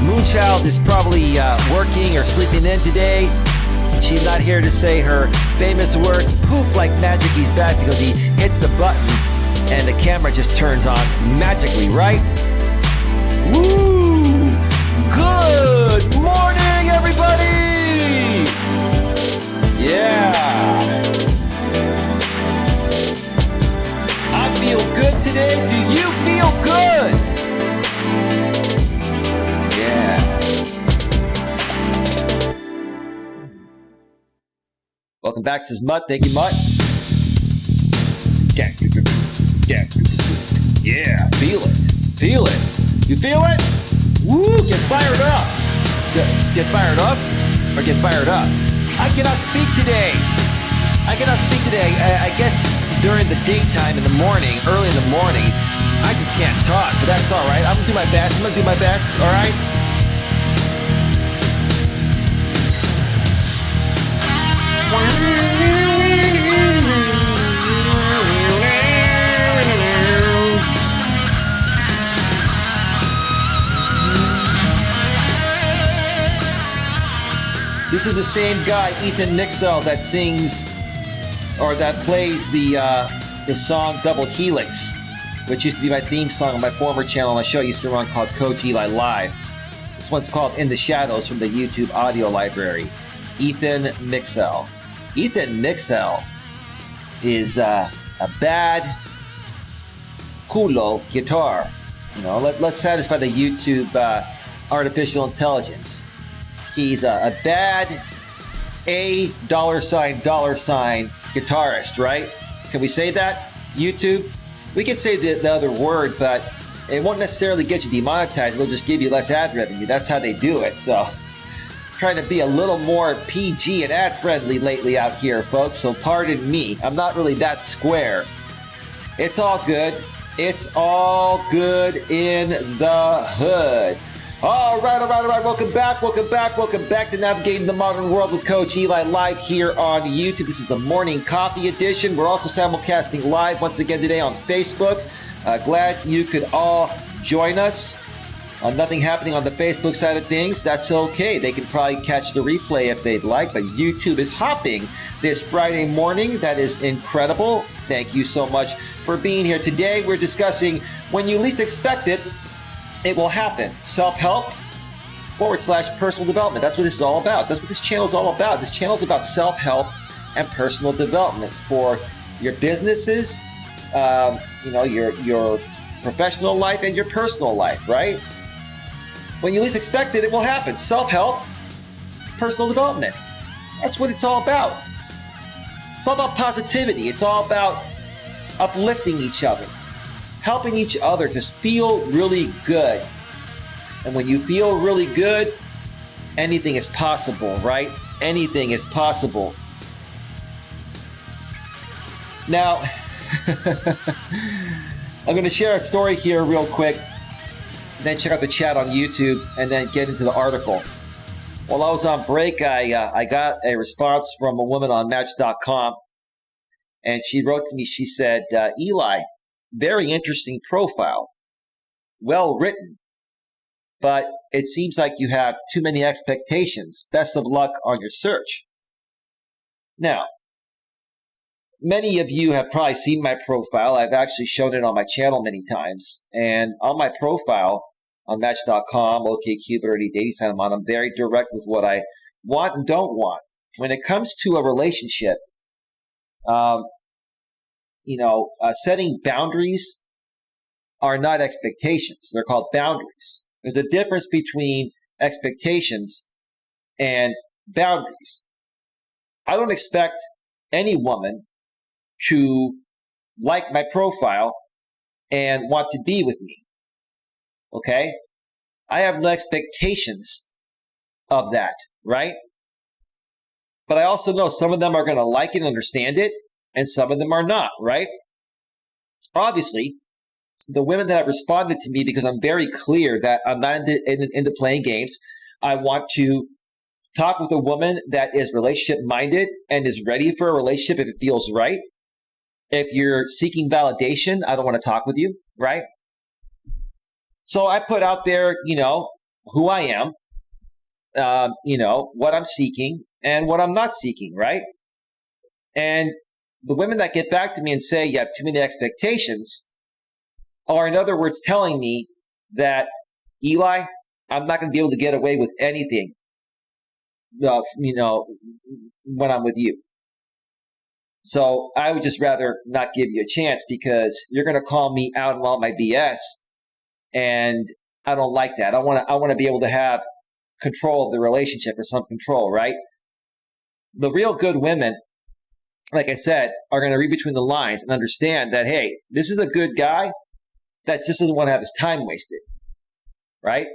Moonchild is probably working or sleeping in today. She's not here to say her famous words, poof, like magic, he's back, because he hits the button and the camera just turns on magically, right? Woo! Good morning, everybody! Yeah! I feel good today. Do you feel good? Yeah. Welcome back, says Mutt. Thank you, Mutt. Yeah, feel it. Feel it. You feel it? Woo, get fired up. Get fired up or get fired up? I cannot speak today. I guess during the daytime in the morning, early in the morning, I just can't talk, but that's all right. I'm going to do my best. All right? This is the same guy, Ethan Nixell, that sings or that plays the song Double Helix, which used to be my theme song on my former channel on my show I used to run called Coach Eli Live. This one's called In the Shadows from the YouTube audio library. Ethan Nixell. Ethan Nixell is a bad culo guitar. You know, let's satisfy the YouTube artificial intelligence. He's a bad $$ guitarist, right? Can we say that? YouTube? We can say the other word, but it won't necessarily get you demonetized. It'll just give you less ad revenue. That's how they do it. So trying to be a little more PG and ad friendly lately out here, folks. So pardon me. I'm not really that square. It's all good. It's all good in the hood. All right. Welcome back to Navigating the Modern World with Coach Eli live here on YouTube. This is the morning coffee edition. We're also simulcasting live once again today on Facebook. Glad you could all join us. Nothing happening on the Facebook side of things. That's okay. They can probably catch the replay if they'd like, but YouTube is hopping this Friday morning. That is incredible. Thank you so much for being here. Today we're discussing when you least expect it, it will happen. Self-help / personal development. That's what this is all about. That's what this channel is all about. This channel is about self-help and personal development for your businesses, your professional life and your personal life, right? When you least expect it, it will happen. Self-help, personal development. That's what it's all about. It's all about positivity. It's all about uplifting each other, helping each other to feel really good. And when you feel really good, anything is possible, right? Anything is possible. Now, I'm going to share a story here real quick, then check out the chat on YouTube, and then get into the article. While I was on break, I got a response from a woman on Match.com, and she wrote to me, she said, Eli, very interesting profile, well written, but it seems like you have too many expectations. Best of luck on your search. Now, many of you have probably seen my profile. I've actually shown it on my channel many times. And on my profile on Match.com, OkCupid, or any dating site I'm on, I'm very direct with what I want and don't want. When it comes to a relationship, setting boundaries are not expectations. They're called boundaries. There's a difference between expectations and boundaries. I don't expect any woman to like my profile and want to be with me. Okay? I have no expectations of that, right? But I also know some of them are going to like it and understand it, and some of them are not, right? Obviously, the women that have responded to me, because I'm very clear that I'm not into playing games, I want to talk with a woman that is relationship-minded and is ready for a relationship if it feels right. If you're seeking validation, I don't want to talk with you, right? So I put out there, who I am, what I'm seeking and what I'm not seeking, right? And the women that get back to me and say you have too many expectations are, in other words, telling me that, Eli, I'm not going to be able to get away with anything, when I'm with you. So I would just rather not give you a chance because you're going to call me out on all my BS, and I don't like that. I want to be able to have control of the relationship, or some control, right? The real good women, like I said, are going to read between the lines and understand that, hey, this is a good guy that just doesn't want to have his time wasted, right?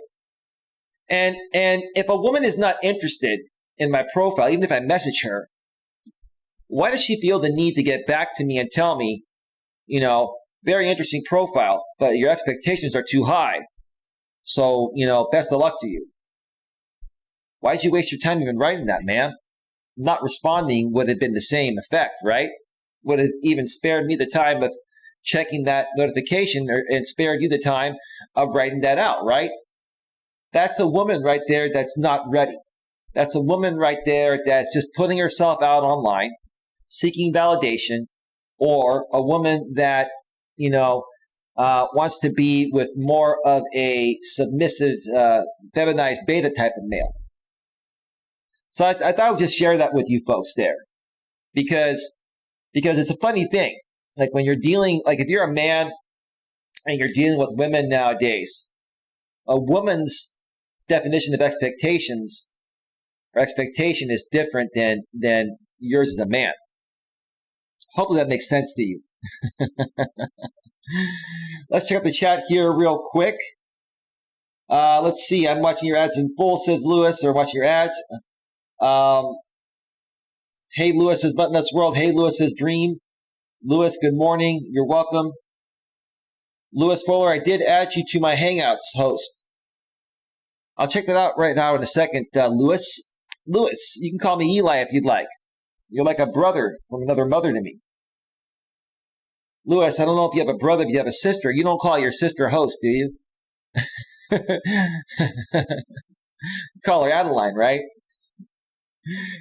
And if a woman is not interested in my profile, even if I message her, why does she feel the need to get back to me and tell me, very interesting profile, but your expectations are too high. So, best of luck to you. Why'd you waste your time even writing that, man? Not responding would have been the same effect, right? Would have even spared me the time of checking that notification and spared you the time of writing that out, right? That's a woman right there that's not ready. That's a woman right there that's just putting herself out online, seeking validation, or a woman that, wants to be with more of a submissive, feminized beta type of male. So I thought I would just share that with you folks there, because it's a funny thing. Like when you're dealing, like if you're a man and you're dealing with women nowadays, a woman's definition of expectations or expectation is different than yours as a man. Hopefully that makes sense to you. Let's check out the chat here real quick. Let's see. I'm watching your ads in full, says Lewis, or watching your ads. Hey, Lewis says Button Nuts World. Hey, Lewis says Dream. Lewis, good morning. You're welcome. Lewis Fuller, I did add you to my Hangouts host. I'll check that out right now in a second, Lewis. Lewis, you can call me Eli if you'd like. You're like a brother from another mother to me. Lewis, I don't know if you have a brother, if you have a sister. You don't call your sister host, do you? Call her Adeline, right?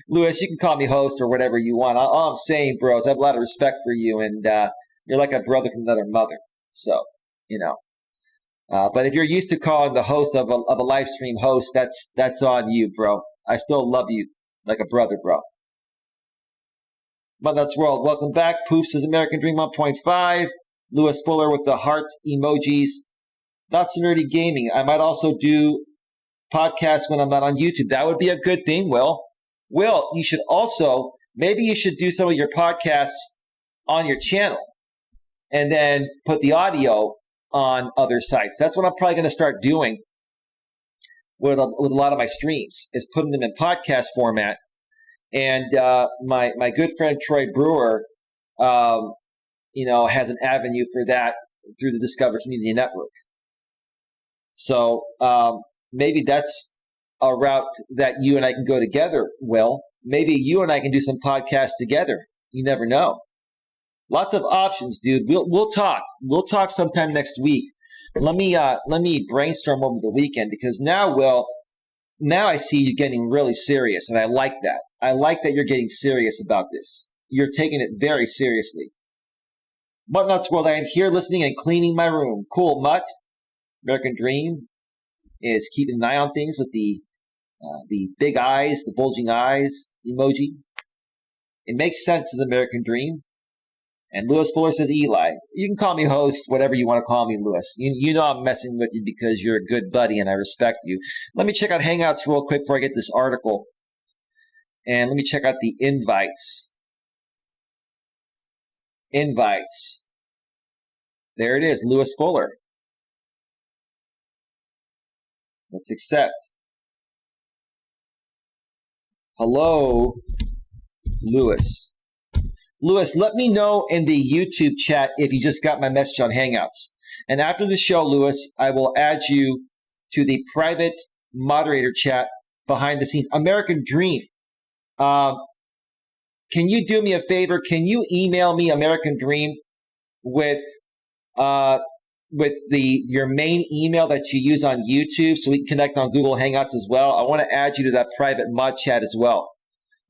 Lewis, you can call me host or whatever you want. All I'm saying, bros, I have a lot of respect for you, and you're like a brother from another mother. So, but if you're used to calling the host of a live stream host, that's on you, bro. I still love you like a brother, bro. But that's World. Welcome back. Poof says American Dream 1.5. Lewis Fuller with the heart emojis. That's nerdy gaming. I might also do podcasts when I'm not on YouTube. That would be a good thing, Will. Will, you should also, maybe you should do some of your podcasts on your channel and then put the audio on other sites. That's what I'm probably going to start doing with a lot of my streams, is putting them in podcast format. And my good friend Troy Brewer, has an avenue for that through the Discover Community Network. So maybe that's a route that you and I can go together, Will. Maybe you and I can do some podcasts together. You never know. Lots of options, dude. We'll talk. We'll talk sometime next week. Let me brainstorm over the weekend, because now, Will, now I see you getting really serious, and I like that. I like that you're getting serious about this. You're taking it very seriously. Mutt Nuts World, I am here listening and cleaning my room. Cool, Mutt. American Dream is keeping an eye on things with the big eyes, the bulging eyes emoji. It makes sense as American Dream. And Lewis Fuller says, Eli, you can call me host, whatever you want to call me, Lewis. You know I'm messing with you because you're a good buddy and I respect you. Let me check out Hangouts real quick before I get this article. And let me check out the invites. Invites. There it is, Lewis Fuller. Let's accept. Hello, Lewis. Lewis, let me know in the YouTube chat if you just got my message on Hangouts. And after the show, Lewis, I will add you to the private moderator chat behind the scenes. American Dream. Can you do me a favor? Can you email me American Dream with with your main email that you use on YouTube, so we can connect on Google Hangouts as well. I want to add you to that private mod chat as well.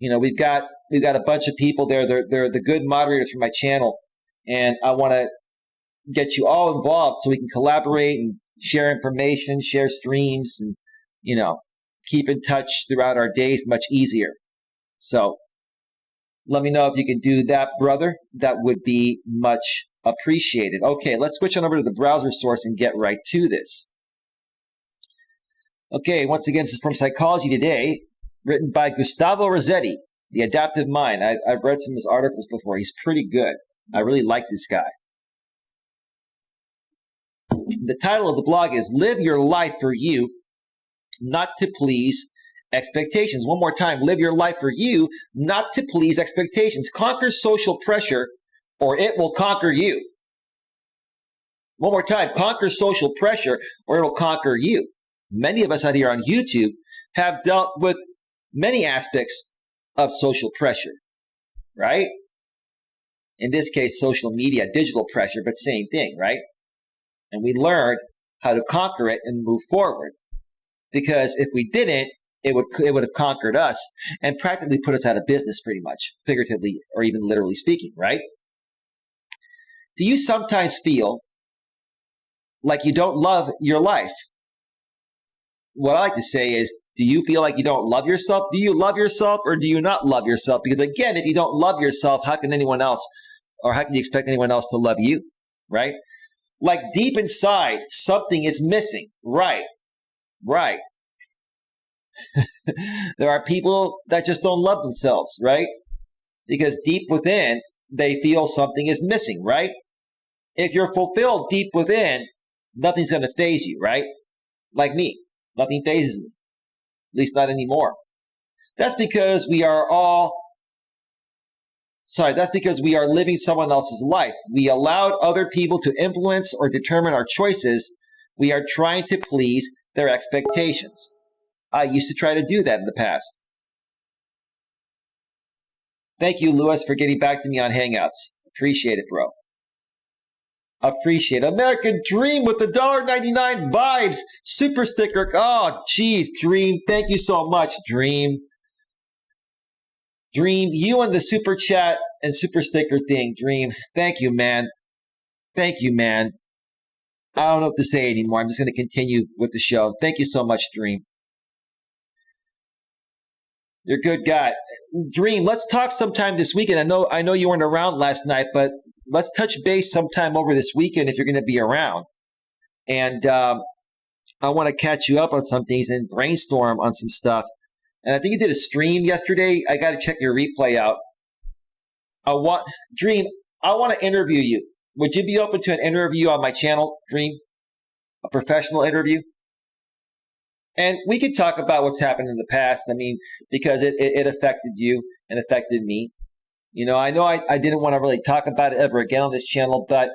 We've got a bunch of people there. They're the good moderators for my channel, and I want to get you all involved so we can collaborate and share information, share streams, and keep in touch throughout our days much easier. So let me know if you can do that, brother. That would be much appreciated. Okay, let's switch on over to the browser source and get right to this. Okay, once again, this is from Psychology Today, written by Gustavo Rossetti, The Adaptive Mind. I've read some of his articles before. He's pretty good. I really like this guy. The title of the blog is Live Your Life for You, Not to Please Expectations. One more time, live your life for you, not to please expectations. Conquer social pressure, or it will conquer you. One more time, conquer social pressure, or it will conquer you. Many of us out here on YouTube have dealt with many aspects of social pressure, right? In this case, social media, digital pressure, but same thing, right? And we learned how to conquer it and move forward. Because if we didn't, it would have conquered us and practically put us out of business pretty much, figuratively or even literally speaking, right? Do you sometimes feel like you don't love your life? What I like to say is, do you feel like you don't love yourself? Do you love yourself or do you not love yourself? Because again, if you don't love yourself, how can anyone else, or how can you expect anyone else to love you, right? Like deep inside, something is missing. Right. There are people that just don't love themselves, right? Because deep within, they feel something is missing, right? If you're fulfilled deep within, nothing's going to faze you, right? Like me, nothing fazes me, at least not anymore. That's because we are living someone else's life. We allowed other people to influence or determine our choices. We are trying to please their expectations. I used to try to do that in the past. Thank you, Lewis, for getting back to me on Hangouts. Appreciate it, bro. Appreciate it. American Dream with the $1.99 vibes. Super sticker. Oh, geez, Dream. Thank you so much, Dream. Dream, you and the super chat and super sticker thing, Dream. Thank you, man. Thank you, man. I don't know what to say anymore. I'm just going to continue with the show. Thank you so much, Dream. You're a good guy. Dream, let's talk sometime this weekend. I know you weren't around last night, but let's touch base sometime over this weekend if you're going to be around. And I want to catch you up on some things and brainstorm on some stuff. And I think you did a stream yesterday. I got to check your replay out. Dream, I want to interview you. Would you be open to an interview on my channel, Dream? A professional interview? And we could talk about what's happened in the past. I mean, because it affected you and affected me. I know I didn't want to really talk about it ever again on this channel, but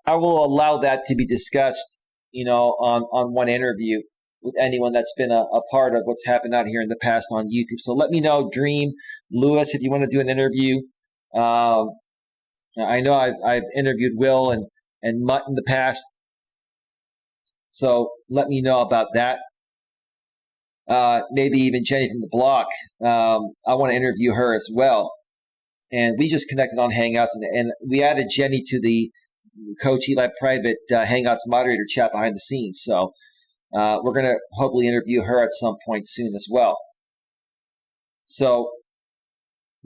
I will allow that to be discussed, on one interview with anyone that's been a part of what's happened out here in the past on YouTube. So let me know, Dream, Lewis, if you want to do an interview. I know I've interviewed Will and Mutt in the past. So let me know about that. Maybe even Jenny from the block. I want to interview her as well. And we just connected on Hangouts, and we added Jenny to the Coach Eli private Hangouts moderator chat behind the scenes. So we're going to hopefully interview her at some point soon as well. So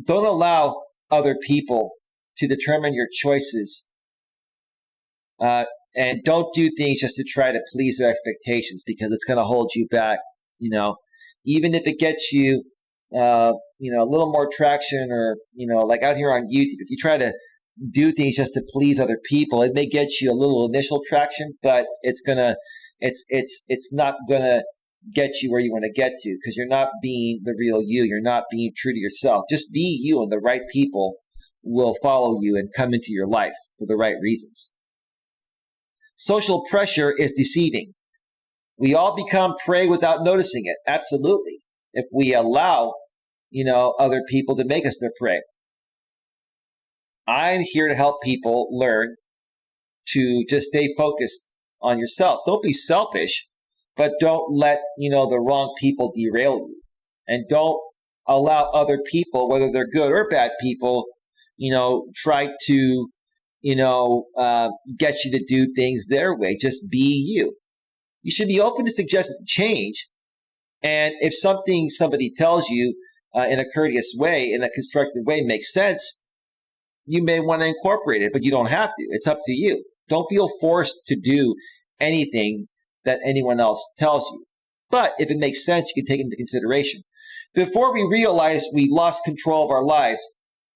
don't allow other people to determine your choices. And don't do things just to try to please their expectations, because it's going to hold you back. Even if it gets you, a little more traction, or, like out here on YouTube, if you try to do things just to please other people, it may get you a little initial traction, but it's not gonna get you where you want to get to, because you're not being the real you. You're not being true to yourself. Just be you, and the right people will follow you and come into your life for the right reasons. Social pressure is deceiving. We all become prey without noticing it. Absolutely. If we allow, other people to make us their prey. I'm here to help people learn to just stay focused on yourself. Don't be selfish, but don't let, the wrong people derail you. And don't allow other people, whether they're good or bad people, try to, get you to do things their way. Just be you. You should be open to suggestions to change. And if somebody tells you in a courteous way, in a constructive way, makes sense, you may want to incorporate it, but you don't have to. It's up to you. Don't feel forced to do anything that anyone else tells you. But if it makes sense, you can take it into consideration. Before we realize we lost control of our lives,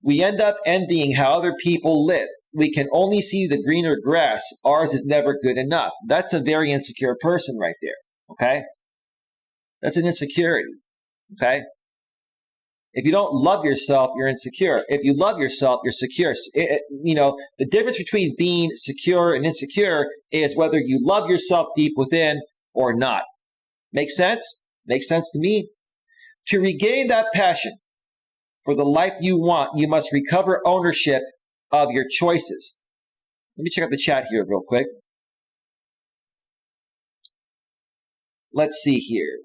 we end up envying how other people live. We can only see the greener grass. Ours is never good enough. That's a very insecure person right there, okay? That's an insecurity, okay? If you don't love yourself, you're insecure. If you love yourself, you're secure. The difference between being secure and insecure is whether you love yourself deep within or not. Make sense? Makes sense to me. To regain that passion for the life you want, you must recover ownership of your choices. Let me check out the chat here real quick. Let's see here.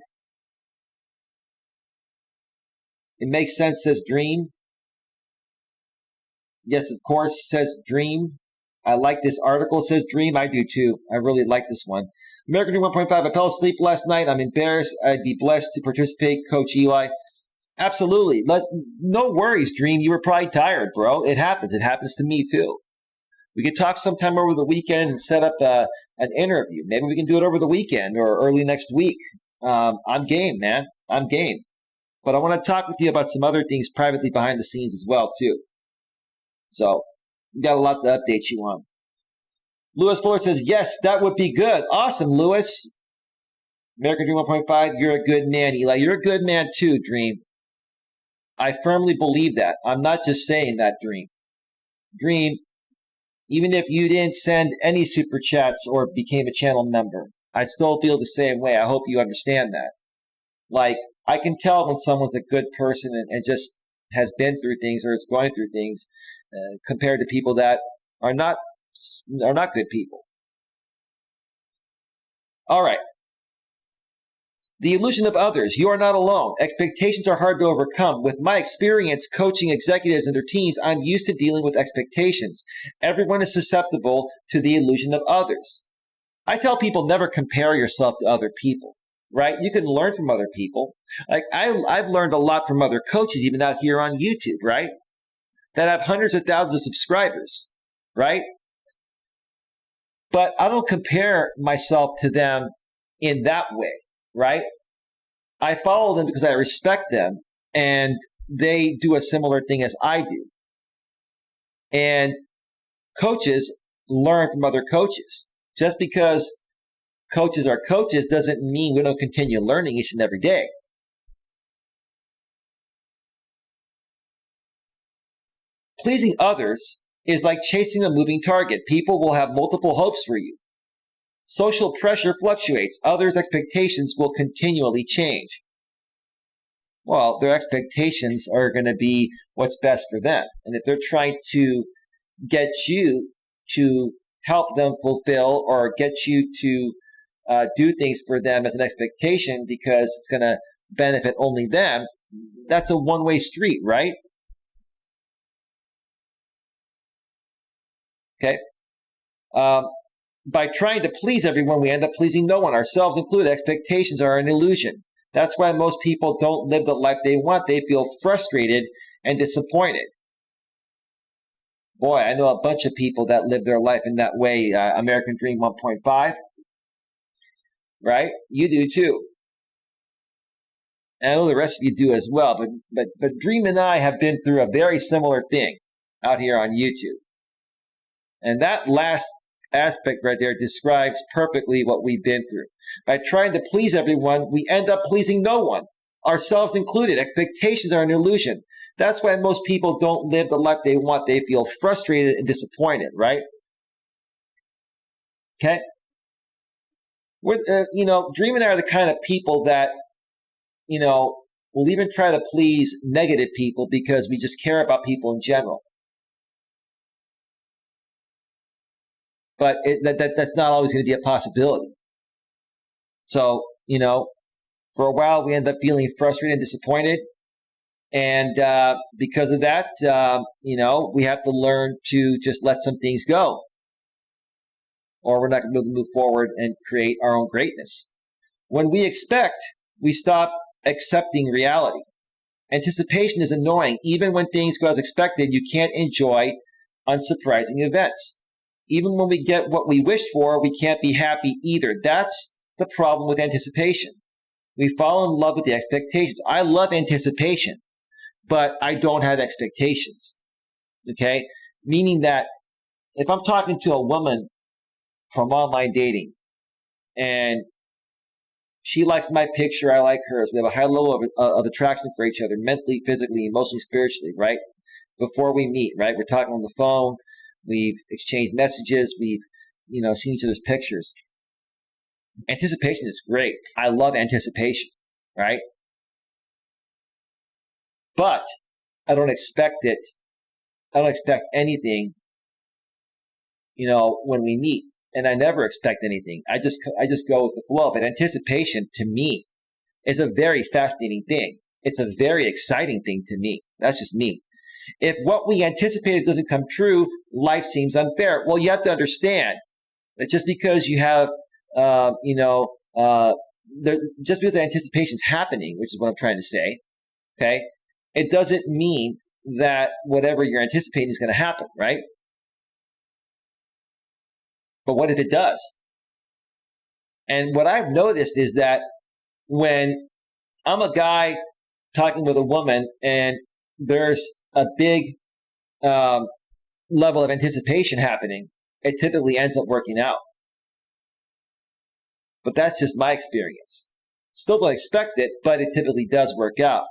It makes sense, says Dream. Yes, of course, says Dream. I like this article, says Dream. I do too. I really like this one. American Dream 1.5. I fell asleep last night. I'm embarrassed. I'd be blessed to participate. Coach Eli. Absolutely. No worries, Dream. You were probably tired, bro. It happens. It happens to me too. We could talk sometime over the weekend and set up an interview. Maybe we can do it over the weekend or early next week. I'm game, man. I'm game. But I want to talk with you about some other things privately behind the scenes as well, too. So, we got a lot to update you on. Lewis Fuller says, yes, that would be good. Awesome, Lewis. American Dream 1.5, you're a good man, Eli. You're a good man, too, Dream. I firmly believe that. I'm not just saying that, Dream. Dream, even if you didn't send any super chats or became a channel member, I still feel the same way. I hope you understand that. I can tell when someone's a good person and just has been through things or is going through things compared to people that are not good people. All right. The illusion of others. You are not alone. Expectations are hard to overcome. With my experience coaching executives and their teams, I'm used to dealing with expectations. Everyone is susceptible to the illusion of others. I tell people never compare yourself to other people. Right? You can learn from other people. I've learned a lot from other coaches, even out here on YouTube, right? That have hundreds of thousands of subscribers, right? But I don't compare myself to them in that way, right? I follow them because I respect them and they do a similar thing as I do. And coaches learn from other coaches. Just because coaches are coaches doesn't mean we don't continue learning each and every day. Pleasing others is like chasing a moving target. People will have multiple hopes for you. Social pressure fluctuates. Others' expectations will continually change. Well, their expectations are going to be what's best for them. And if they're trying to get you to help them fulfill or get you to do things for them as an expectation because it's going to benefit only them, that's a one-way street, right? Okay. By trying to please everyone, we end up pleasing no one, ourselves included. Expectations are an illusion. That's why most people don't live the life they want. They feel frustrated and disappointed. Boy, I know a bunch of people that live their life in that way. American Dream 1.5. Right? You do too. And I know the rest of you do as well. But Dream and I have been through a very similar thing out here on YouTube. And that last aspect right there describes perfectly what we've been through. By trying to please everyone, we end up pleasing no one, ourselves included. Expectations are an illusion. That's why most people don't live the life they want. They feel frustrated and disappointed, right? Okay? Dream and I are the kind of people that, will even try to please negative people because we just care about people in general. but that's not always going to be a possibility. So, for a while we end up feeling frustrated and disappointed. And because of that, we have to learn to just let some things go, or we're not going to be able to move forward and create our own greatness. When we expect, we stop accepting reality. Anticipation is annoying. Even when things go as expected, you can't enjoy unsurprising events. Even when we get what we wished for, we can't be happy either. That's the problem with anticipation. We fall in love with the expectations. I love anticipation, but I don't have expectations. Okay? Meaning that if I'm talking to a woman from online dating and she likes my picture, I like hers, we have a high level of attraction for each other, mentally, physically, emotionally, spiritually, right? Before we meet, right? We're talking on the phone. We've exchanged messages. We've, seen each other's pictures. Anticipation is great. I love anticipation, right? But I don't expect it. I don't expect anything, when we meet. And I never expect anything. I just go with the flow. But anticipation, to me, is a very fascinating thing. It's a very exciting thing to me. That's just me. If what we anticipated doesn't come true, life seems unfair. Well, you have to understand that just because you have, just because the anticipation's happening, which is what I'm trying to say, okay, it doesn't mean that whatever you're anticipating is going to happen, right? But what if it does? And what I've noticed is that when I'm a guy talking with a woman and there's a big level of anticipation happening, it typically ends up working out. But that's just my experience. Still don't expect it, but it typically does work out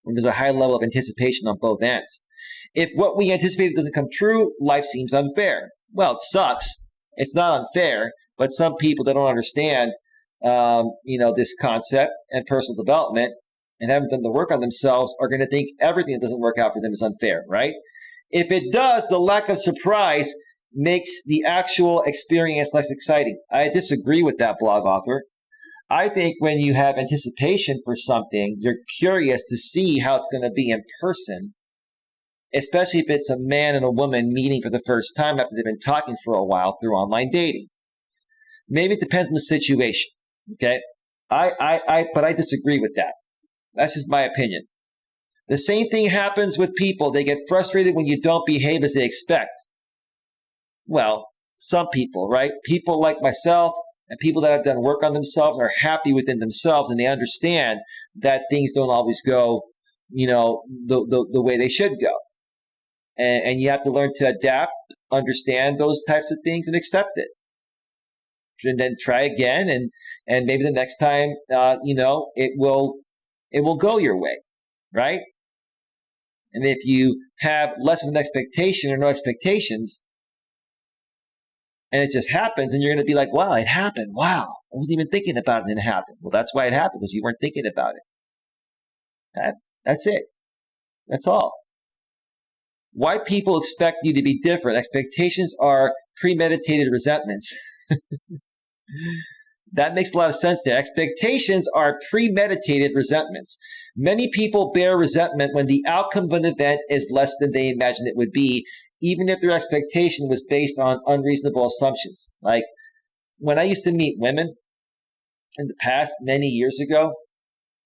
when there's a high level of anticipation on both ends. If what we anticipated doesn't come true, life seems unfair. Well, it sucks. It's not unfair, but some people that don't understand, this concept and personal development and haven't done the work on themselves are going to think everything that doesn't work out for them is unfair, right? If it does, the lack of surprise makes the actual experience less exciting. I disagree with that blog author. I think when you have anticipation for something, you're curious to see how it's going to be in person, especially if it's a man and a woman meeting for the first time after they've been talking for a while through online dating. Maybe it depends on the situation, okay? But I disagree with that. That's just my opinion. The same thing happens with people. They get frustrated when you don't behave as they expect. Well, some people, right? People like myself and people that have done work on themselves are happy within themselves, and they understand that things don't always go, the way they should go. And you have to learn to adapt, understand those types of things, and accept it. And then try again, and maybe the next time, it will go your way, right? And if you have less of an expectation or no expectations, and it just happens, and you're going to be like, wow, it happened. Wow, I wasn't even thinking about it, and it happened. Well, that's why it happened, because you weren't thinking about it. That's it. That's all. Why people expect you to be different. Expectations are premeditated resentments. That makes a lot of sense there. Expectations are premeditated resentments. Many people bear resentment when the outcome of an event is less than they imagined it would be, even if their expectation was based on unreasonable assumptions. Like when I used to meet women in the past, many years ago,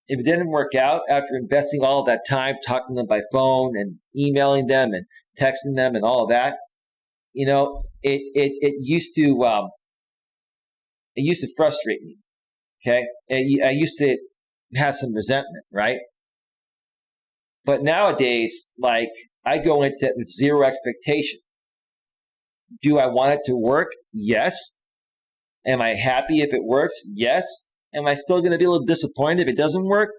if it didn't work out after investing all of that time talking to them by phone and emailing them and texting them and all of that, it used to frustrate me. Okay, I used to have some resentment, right? But nowadays, like, I go into it with zero expectation. Do I want it to work? Yes. Am I happy if it works? Yes. Am I still going to be a little disappointed if it doesn't work?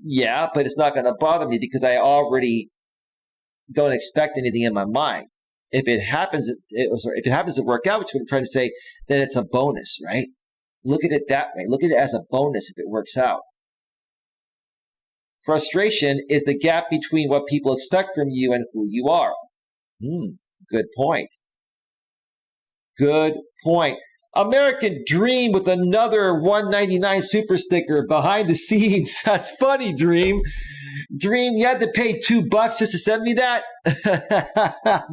Yeah, but it's not going to bother me because I already don't expect anything in my mind. If it happens to work out, which is what I'm trying to say, then it's a bonus, right? Look at it that way. Look at it as a bonus if it works out. Frustration is the gap between what people expect from you and who you are. Good point. Good point. American Dream with another 199 super sticker behind the scenes. That's funny, Dream. Dream, you had to pay $2 just to send me that?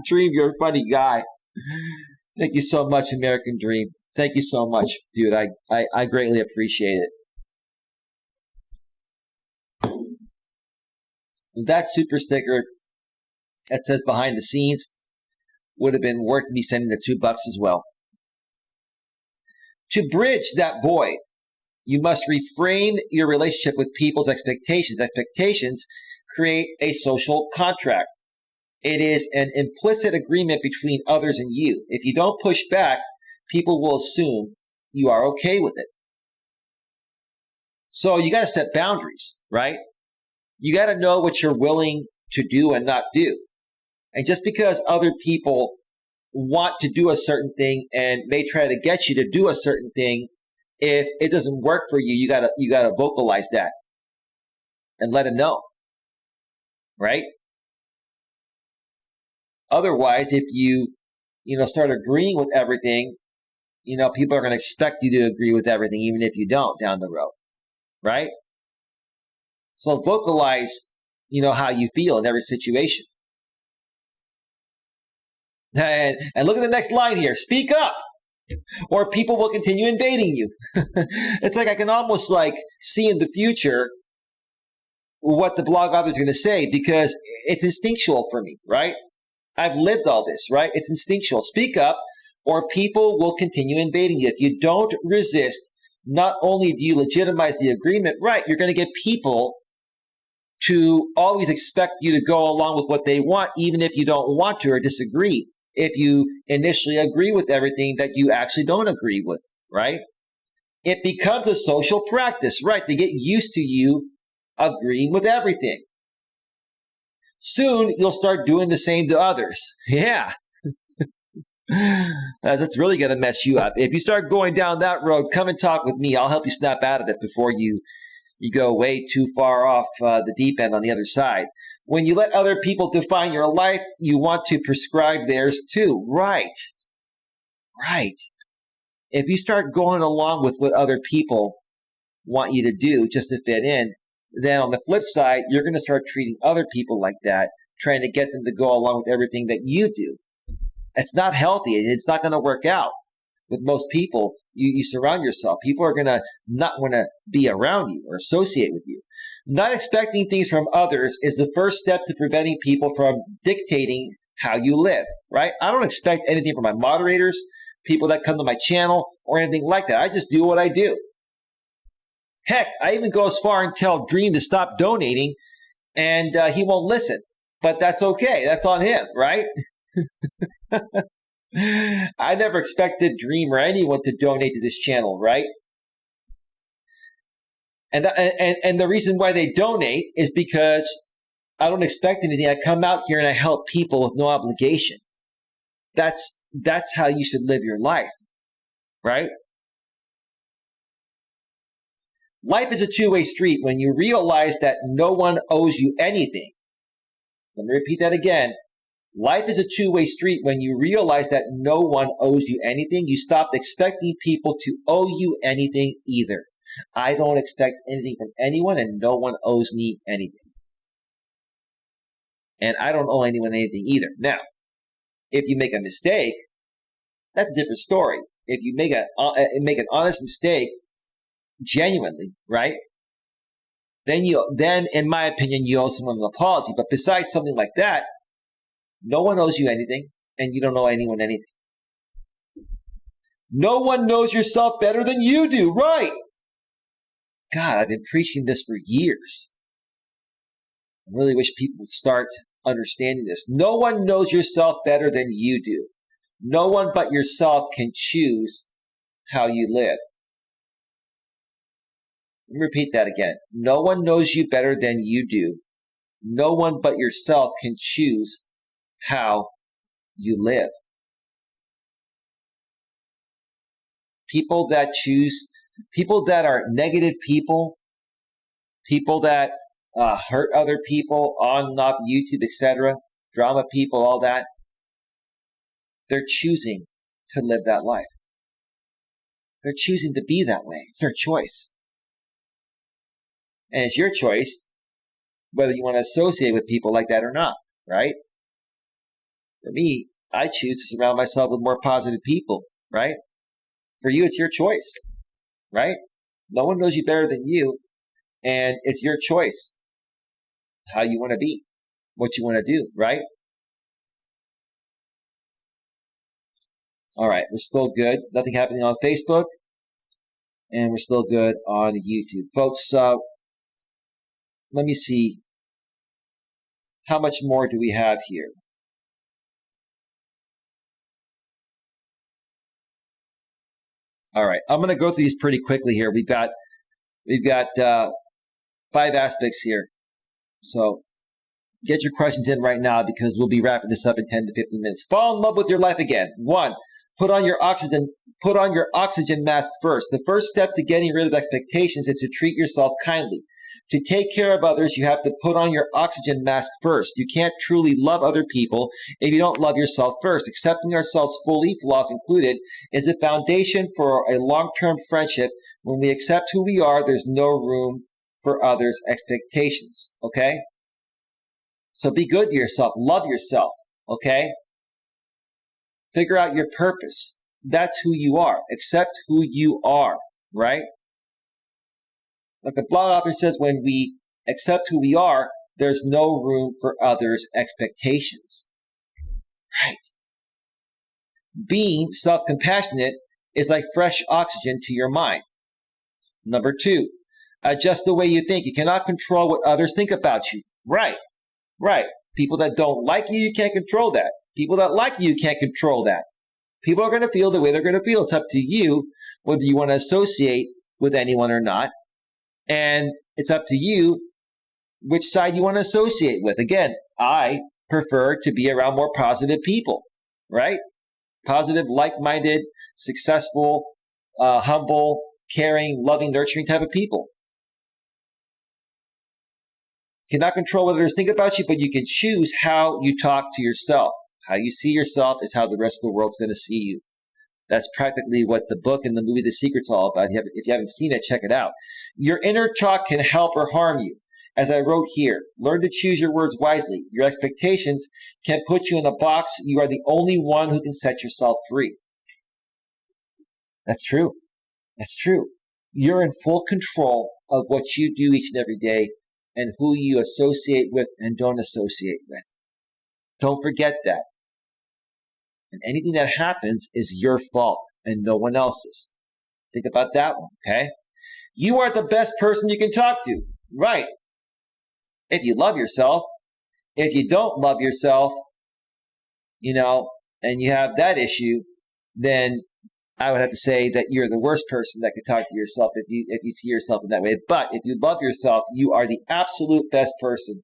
Dream, you're a funny guy. Thank you so much, American Dream. Thank you so much, dude. I greatly appreciate it. That super sticker that says behind the scenes would have been worth me sending the $2 as well. To bridge that void, you must reframe your relationship with people's expectations. Expectations create a social contract. It is an implicit agreement between others and you. If you don't push back, people will assume you are okay with it. So you got to set boundaries, right? You got to know what you're willing to do and not do. And just because other people want to do a certain thing and may try to get you to do a certain thing, if it doesn't work for you, you gotta vocalize that and let them know, right? Otherwise, if you start agreeing with everything, people are going to expect you to agree with everything, even if you don't down the road, right? So vocalize, how you feel in every situation. And look at the next line here. Speak up, or people will continue invading you. It's like I can almost see in the future what the blog author is going to say, because it's instinctual for me, right? I've lived all this, right? It's instinctual. Speak up, or people will continue invading you. If you don't resist, not only do you legitimize the agreement, right, you're going to get people to always expect you to go along with what they want, even if you don't want to or disagree. If you initially agree with everything that you actually don't agree with, right? It becomes a social practice, right? They get used to you agreeing with everything. Soon, you'll start doing the same to others. Yeah. That's really going to mess you up. If you start going down that road, come and talk with me. I'll help you snap out of it before you go way too far off the deep end on the other side. When you let other people define your life, you want to prescribe theirs too. Right. If you start going along with what other people want you to do just to fit in, then on the flip side, you're going to start treating other people like that, trying to get them to go along with everything that you do. It's not healthy. It's not going to work out. With most people, you surround yourself. People are going to not want to be around you or associate with you. Not expecting things from others is the first step to preventing people from dictating how you live, right? I don't expect anything from my moderators, people that come to my channel, or anything like that. I just do what I do. Heck, I even go as far and tell Dream to stop donating, and he won't listen. But that's okay. That's on him, right? I never expected Dream or anyone to donate to this channel, right? And the reason why they donate is because I don't expect anything. I come out here and I help people with no obligation. That's how you should live your life, right? Life is a two-way street when you realize that no one owes you anything. Let me repeat that again. Life is a two-way street when you realize that no one owes you anything. You stop expecting people to owe you anything either. I don't expect anything from anyone, and no one owes me anything. And I don't owe anyone anything either. Now, if you make a mistake, that's a different story. If you make an honest mistake, genuinely, right? Then in my opinion, you owe someone an apology. But besides something like that, no one owes you anything, and you don't owe anyone anything. No one knows yourself better than you do, right? God, I've been preaching this for years. I really wish people would start understanding this. No one knows yourself better than you do. No one but yourself can choose how you live. Let me repeat that again. No one knows you better than you do. No one but yourself can choose how you live. People that are negative people that hurt other people on and off YouTube, etc., drama people, all that, they're choosing to live that life. They're choosing to be that way. It's their choice. And it's your choice whether you want to associate with people like that or not, right? For me, I choose to surround myself with more positive people, right? For you, it's your choice, right? No one knows you better than you, and it's your choice how you want to be, what you want to do, right? All right, we're still good. Nothing happening on Facebook, and we're still good on YouTube. Folks, let me see. How much more do we have here? All right, I'm going to go through these pretty quickly here. We've got 5 aspects here. So get your questions in right now because we'll be wrapping this up in 10 to 15 minutes. Fall in love with your life again. 1, put on your oxygen mask first. The first step to getting rid of expectations is to treat yourself kindly. To take care of others, you have to put on your oxygen mask first. You can't truly love other people if you don't love yourself first. Accepting ourselves fully, flaws included, is a foundation for a long-term friendship. When we accept who we are, there's no room for others' expectations, okay? So be good to yourself. Love yourself, okay? Figure out your purpose. That's who you are. Accept who you are, right? Like the blog author says, when we accept who we are, there's no room for others' expectations. Right. Being self-compassionate is like fresh oxygen to your mind. Number 2, adjust the way you think. You cannot control what others think about you. Right. People that don't like you, you can't control that. People that like you can't control that. People are going to feel the way they're going to feel. It's up to you whether you want to associate with anyone or not. And it's up to you which side you want to associate with. Again, I prefer to be around more positive people, right? Positive, like-minded, successful, humble, caring, loving, nurturing type of people. You cannot control what others think about you, but you can choose how you talk to yourself. How you see yourself is how the rest of the world's going to see you. That's practically what the book and the movie The Secret's all about. If you haven't seen it, check it out. Your inner talk can help or harm you. As I wrote here, learn to choose your words wisely. Your expectations can put you in a box. You are the only one who can set yourself free. That's true. That's true. You're in full control of what you do each and every day and who you associate with and don't associate with. Don't forget that. And anything that happens is your fault and no one else's. Think about that one, okay? You are the best person you can talk to, right? If you love yourself. If you don't love yourself, and you have that issue, then I would have to say that you're the worst person that could talk to yourself if you see yourself in that way. But if you love yourself, you are the absolute best person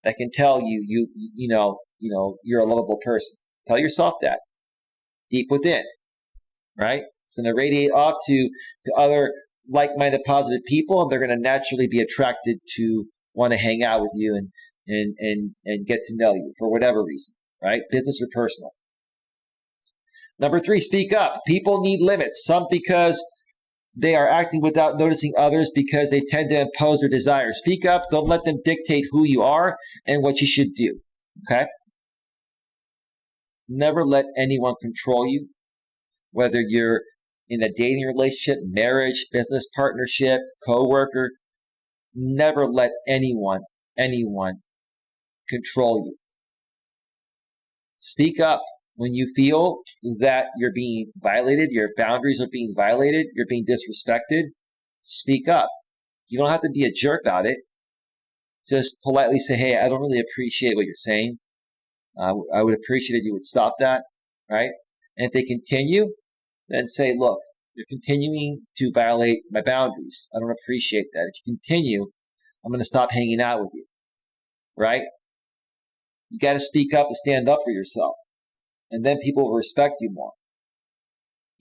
that can tell you you're a lovable person. Tell yourself that deep within, right? It's going to radiate off to other like-minded positive people, and they're going to naturally be attracted to want to hang out with you and get to know you for whatever reason, right? Business or personal. Number 3, speak up. People need limits. Some because they are acting without noticing, others because they tend to impose their desires. Speak up. Don't let them dictate who you are and what you should do, okay? Never let anyone control you, whether you're in a dating relationship, marriage, business partnership, co-worker. Never let anyone control you. Speak up when you feel that you're being violated, your boundaries are being violated, you're being disrespected. Speak up. You don't have to be a jerk about it. Just politely say, hey, I don't really appreciate what you're saying. I would appreciate if you would stop that, right? And if they continue, then say, look, you're continuing to violate my boundaries. I don't appreciate that. If you continue, I'm going to stop hanging out with you, right? You got to speak up and stand up for yourself. And then people will respect you more.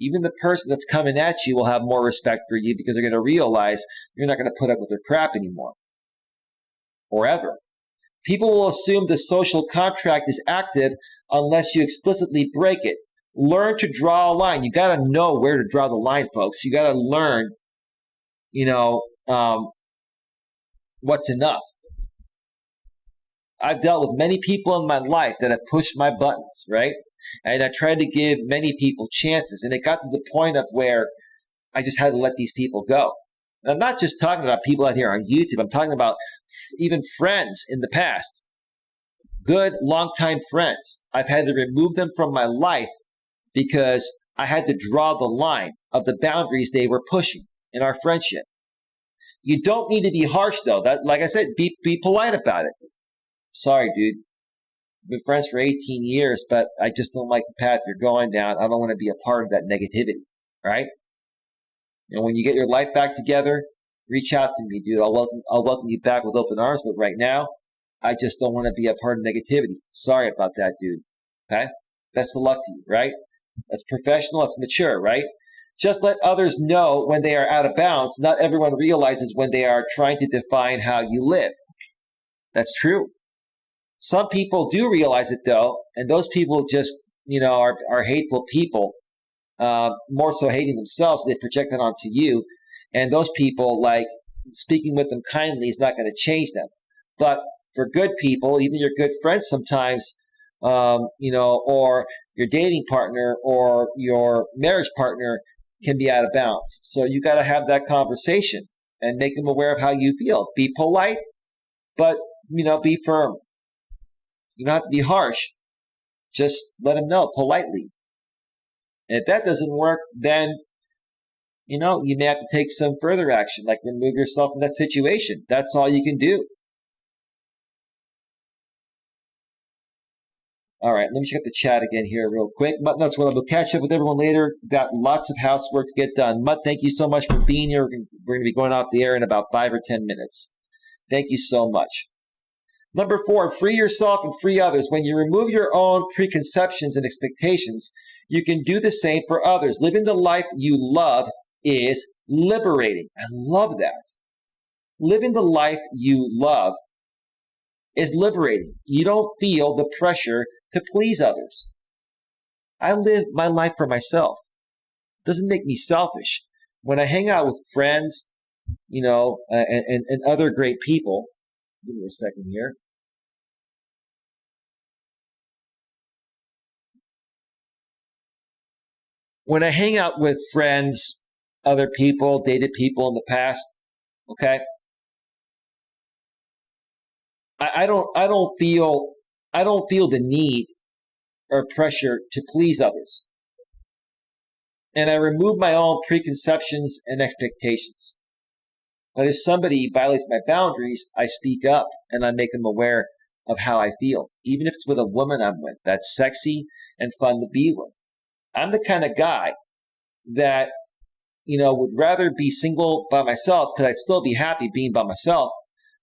Even the person that's coming at you will have more respect for you because they're going to realize you're not going to put up with their crap anymore. Or ever. People will assume the social contract is active unless you explicitly break it. Learn to draw a line. You got to know where to draw the line, folks. You got to learn, what's enough. I've dealt with many people in my life that have pushed my buttons, right? And I tried to give many people chances. And it got to the point of where I just had to let these people go. And I'm not just talking about people out here on YouTube. I'm talking about even friends in the past. Good, longtime friends. I've had to remove them from my life because I had to draw the line of the boundaries they were pushing in our friendship. You don't need to be harsh, though. That, like I said, be polite about it. Sorry, dude. We've been friends for 18 years, but I just don't like the path you're going down. I don't want to be a part of that negativity, right? And when you get your life back together, reach out to me, dude. I'll welcome you back with open arms, but right now, I just don't want to be a part of negativity. Sorry about that, dude. Okay? Best of luck to you, right? That's professional. That's mature, right? Just let others know when they are out of bounds. Not everyone realizes when they are trying to define how you live. That's true. Some people do realize it, though, and those people just, are hateful people, more so hating themselves. They project it onto you, and those people, like, speaking with them kindly is not going to change them. But for good people, even your good friends sometimes, or your dating partner or your marriage partner can be out of bounds. So you got to have that conversation and make them aware of how you feel. Be polite, but, be firm. You don't have to be harsh. Just let them know politely. And if that doesn't work, then, you may have to take some further action, like remove yourself from that situation. That's all you can do. All right, let me check out the chat again here real quick. Mutt, that's what I'll catch up with everyone later. Got lots of housework to get done. Mutt, thank you so much for being here. We're going to be going off the air in about 5 or 10 minutes. Thank you so much. Number 4, free yourself and free others. When you remove your own preconceptions and expectations, you can do the same for others. Living the life you love is liberating. I love that. Living the life you love is liberating. You don't feel the pressure to please others. I live my life for myself. It doesn't make me selfish. When I hang out with friends, and other great people, give me a second here. When I hang out with friends, other people, dated people in the past, okay, I don't feel the need or pressure to please others. And I remove my own preconceptions and expectations. But if somebody violates my boundaries, I speak up and I make them aware of how I feel. Even if it's with a woman I'm with that's sexy and fun to be with. I'm the kind of guy that, would rather be single by myself because I'd still be happy being by myself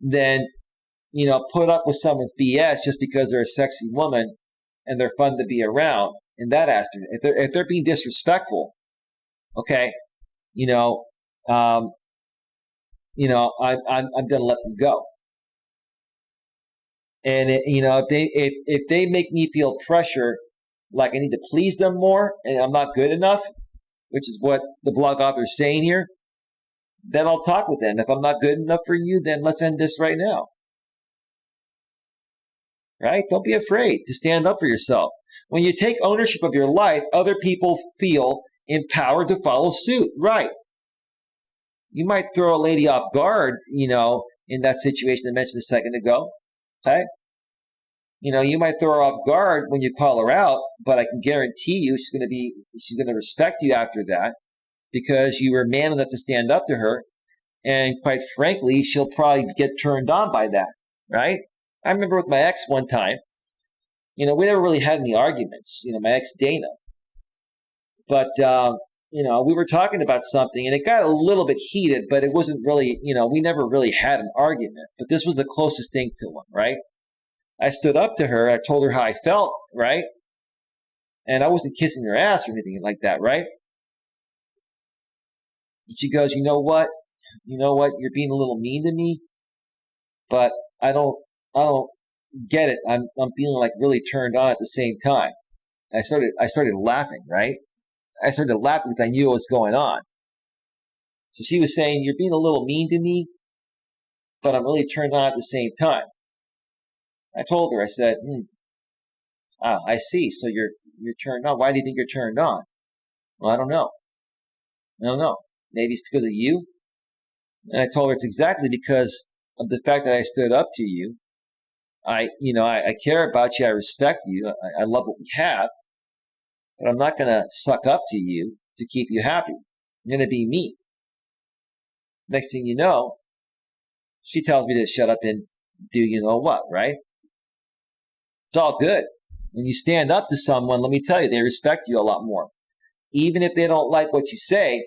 than, put up with someone's BS just because they're a sexy woman and they're fun to be around in that aspect. If they're being disrespectful, okay, I'm going to let them go. And if they make me feel pressure, like I need to please them more, and I'm not good enough, which is what the blog author is saying here, then I'll talk with them. If I'm not good enough for you, then let's end this right now. Right? Don't be afraid to stand up for yourself. When you take ownership of your life, other people feel empowered to follow suit. Right. You might throw a lady off guard, in that situation I mentioned a second ago. Okay? You might throw her off guard when you call her out, but I can guarantee you she's going to respect you after that because you were man enough to stand up to her. And quite frankly, she'll probably get turned on by that, right? I remember with my ex one time, we never really had any arguments, my ex Dana. But, we were talking about something and it got a little bit heated, but it wasn't really, we never really had an argument. But this was the closest thing to one, right? I stood up to her. I told her how I felt, right? And I wasn't kissing her ass or anything like that, right? And she goes, you know what? You're being a little mean to me, but I don't get it. I'm feeling like really turned on at the same time. I started laughing, right? I started laughing because I knew what was going on. So she was saying, you're being a little mean to me, but I'm really turned on at the same time. I told her, I said, I see. So you're turned on. Why do you think you're turned on? Well, I don't know. Maybe it's because of you. And I told her it's exactly because of the fact that I stood up to you. I care about you. I respect you. I love what we have. But I'm not going to suck up to you to keep you happy. I'm going to be me. Next thing you know, she tells me to shut up and do you know what, right? It's all good. When you stand up to someone, let me tell you, they respect you a lot more. Even if they don't like what you say,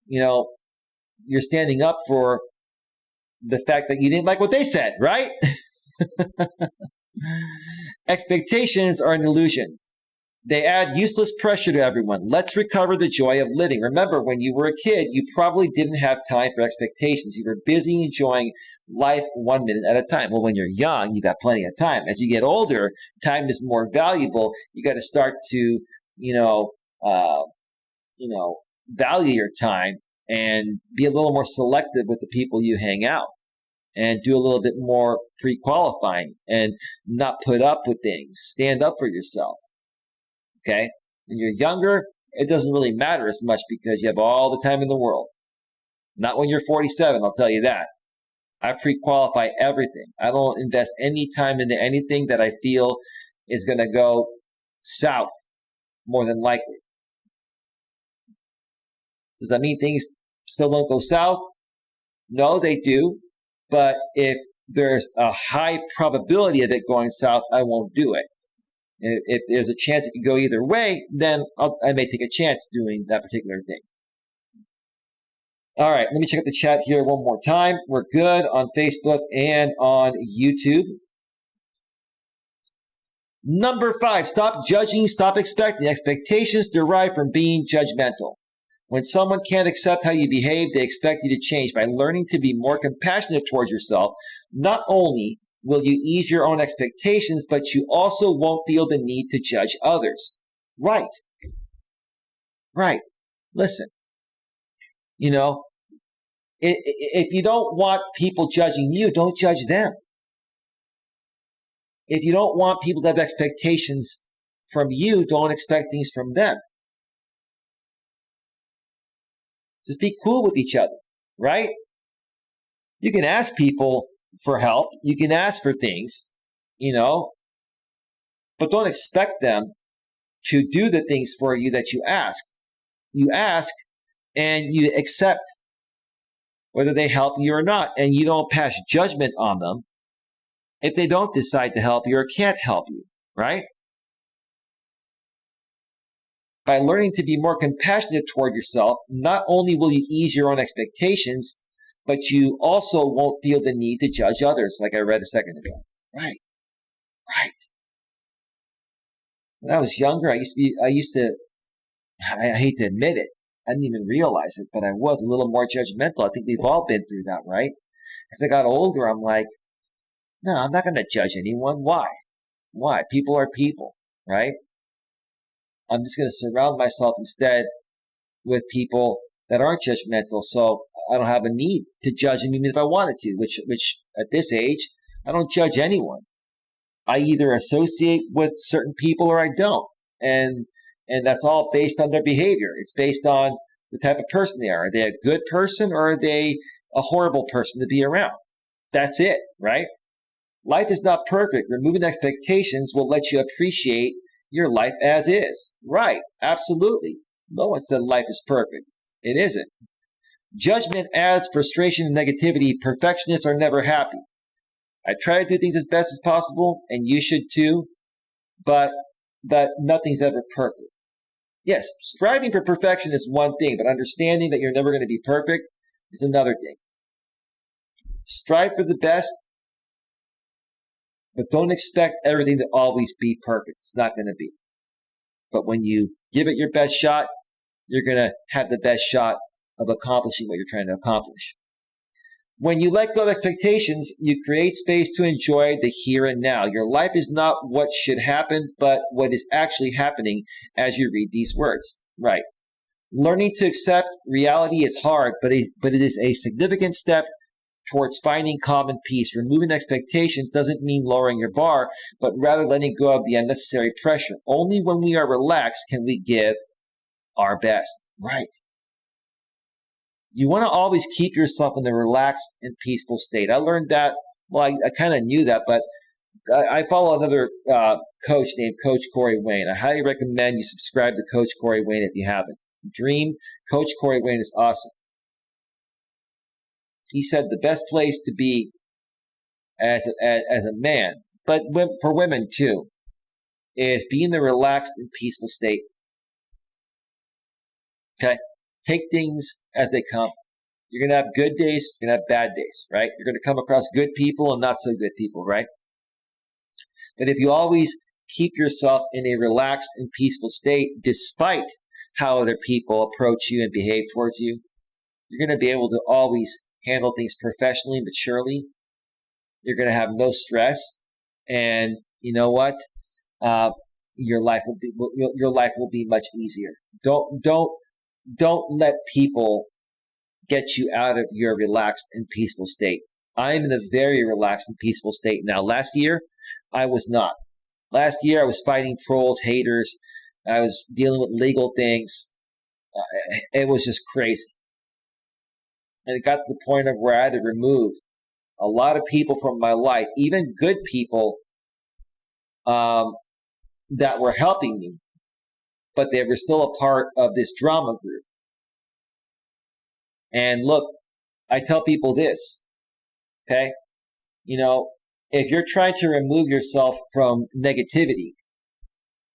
you're standing up for the fact that you didn't like what they said, right? Expectations are an illusion. They add useless pressure to everyone. Let's recover the joy of living. Remember, when you were a kid, you probably didn't have time for expectations. You were busy enjoying life 1 minute at a time. Well, when you're young, you got plenty of time. As you get older, time is more valuable. You got to start to, value your time and be a little more selective with the people you hang out and do a little bit more pre-qualifying and not put up with things. Stand up for yourself. Okay? When you're younger, it doesn't really matter as much because you have all the time in the world. Not when you're 47, I'll tell you that. I pre-qualify everything. I don't invest any time into anything that I feel is going to go south more than likely. Does that mean things still don't go south? No, they do. But if there's a high probability of it going south, I won't do it. If there's a chance it could go either way, then I may take a chance doing that particular thing. All right, let me check out the chat here one more time. We're good on Facebook and on YouTube. Number 5, stop judging, stop expecting. Expectations derive from being judgmental. When someone can't accept how you behave, they expect you to change. By learning to be more compassionate towards yourself, not only will you ease your own expectations, but you also won't feel the need to judge others. Right. Listen, if you don't want people judging you, don't judge them. If you don't want people to have expectations from you, don't expect things from them. Just be cool with each other, right? You can ask people for help. You can ask for things, but don't expect them to do the things for you that you ask. You ask and you accept whether they help you or not, and you don't pass judgment on them if they don't decide to help you or can't help you, right? By learning to be more compassionate toward yourself, not only will you ease your own expectations, but you also won't feel the need to judge others, like I read a second ago. Right. When I was younger, I hate to admit it, I didn't even realize it, but I was a little more judgmental. I think we've all been through that, right? As I got older, I'm like, no, I'm not going to judge anyone. Why? People are people, right? I'm just going to surround myself instead with people that aren't judgmental, so I don't have a need to judge them even if I wanted to, which at this age, I don't judge anyone. I either associate with certain people or I don't. And that's all based on their behavior. It's based on the type of person they are. Are they a good person or are they a horrible person to be around? That's it, right? Life is not perfect. Removing expectations will let you appreciate your life as is. Right, absolutely. No one said life is perfect. It isn't. Judgment adds frustration and negativity. Perfectionists are never happy. I try to do things as best as possible, and you should too, but nothing's ever perfect. Yes, striving for perfection is one thing, but understanding that you're never going to be perfect is another thing. Strive for the best, but don't expect everything to always be perfect. It's not going to be. But when you give it your best shot, you're going to have the best shot of accomplishing what you're trying to accomplish. When you let go of expectations, you create space to enjoy the here and now. Your life is not what should happen, but what is actually happening as you read these words. Right. Learning to accept reality is hard, but it is a significant step towards finding calm and peace. Removing expectations doesn't mean lowering your bar, but rather letting go of the unnecessary pressure. Only when we are relaxed can we give our best. Right. You want to always keep yourself in a relaxed and peaceful state. I learned that, well, I kind of knew that, but I follow another coach named Coach Corey Wayne. I highly recommend you subscribe to Coach Corey Wayne if you haven't. Coach Corey Wayne is awesome. He said the best place to be as a man, but for women too, is be in the relaxed and peaceful state. Okay? Take things as they come. You're going to have good days, you're going to have bad days, right? You're going to come across good people and not so good people, right? But if you always keep yourself in a relaxed and peaceful state, despite how other people approach you and behave towards you, you're going to be able to always handle things professionally, maturely. You're going to have no stress, and you know what? Your life will be much easier. Don't let people get you out of your relaxed and peaceful state. I'm in a very relaxed and peaceful state now. Last year, I was not. Last year, I was fighting trolls, haters. I was dealing with legal things. It was just crazy. And it got to the point of where I had to remove a lot of people from my life, even good people that were helping me, but they were still a part of this drama group. And look, I tell people this, okay? You know, if you're trying to remove yourself from negativity,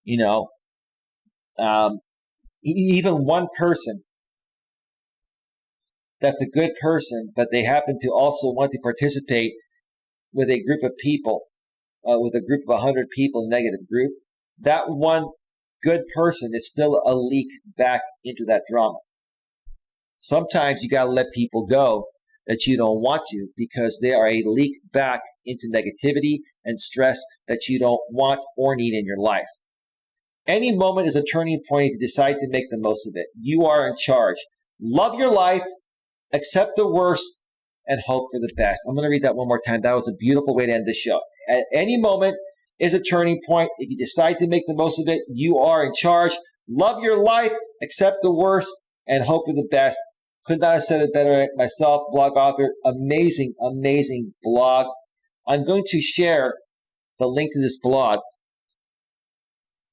you know, even one person that's a good person, but they happen to also want to participate with a group of people, with a group of 100 people, negative group, that one good person is still a leak back into that drama. Sometimes you got to let people go that you don't want to because they are a leak back into negativity and stress that you don't want or need in your life. Any moment is a turning point if you decide to make the most of it. You are in charge. Love your life, accept the worst, and hope for the best. I'm going to read that one more time. That was a beautiful way to end this show. At any moment is a turning point. If you decide to make the most of it, you are in charge. Love your life, accept the worst, and hope for the best. Could not have said it better myself, blog author. Amazing, amazing blog. I'm going to share the link to this blog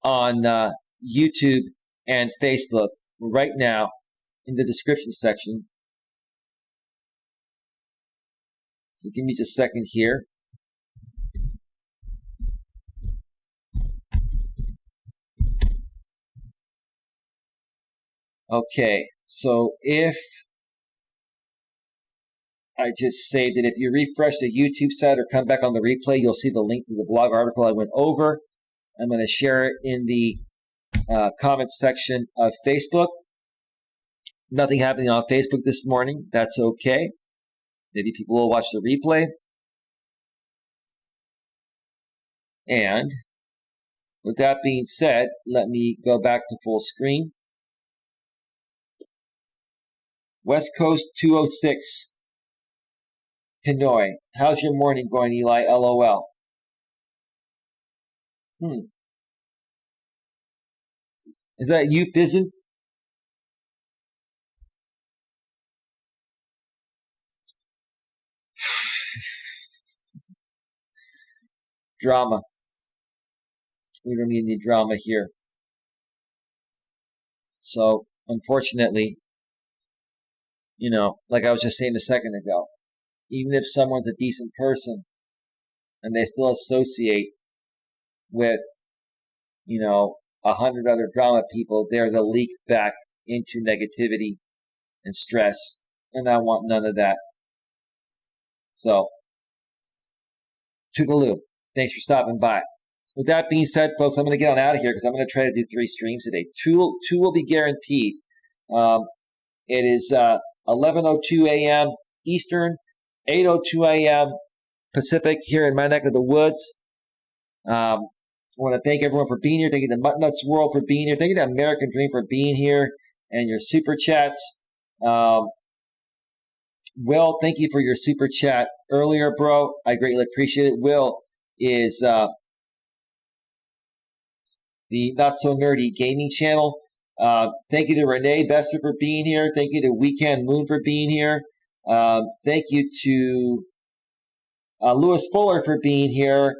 on YouTube and Facebook right now in the description section. So give me just a second here. Okay, so if I just saved it, if you refresh the YouTube site or come back on the replay, you'll see the link to the blog article I went over. I'm going to share it in the comments section of Facebook. Nothing happening on Facebook this morning. That's okay. Maybe people will watch the replay. And with that being said, let me go back to full screen. West Coast 206, Hanoi. How's your morning going, Eli? LOL. Is that you fizzing? Drama. We don't need any drama here. So, unfortunately, you know, like I was just saying a second ago, even if someone's a decent person and they still associate with, you know, 100 other drama people, they're the leak back into negativity and stress. And I want none of that. So, toodaloo. Thanks for stopping by. With that being said, folks, I'm going to get on out of here because I'm going to try to do 3 streams today. Two will be guaranteed. It is 11:02 a.m. Eastern, 8:02 a.m. Pacific here in my neck of the woods. I want to thank everyone for being here. Thank you to Mutt Nuts World for being here. Thank you to American Dream for being here and your super chats. Will, thank you for your super chat earlier, bro. I greatly appreciate it. Will is the Not So Nerdy Gaming channel. Thank you to Renee Bester for being here. Thank you to Weekend Moon for being here. Thank you to Lewis Fuller for being here.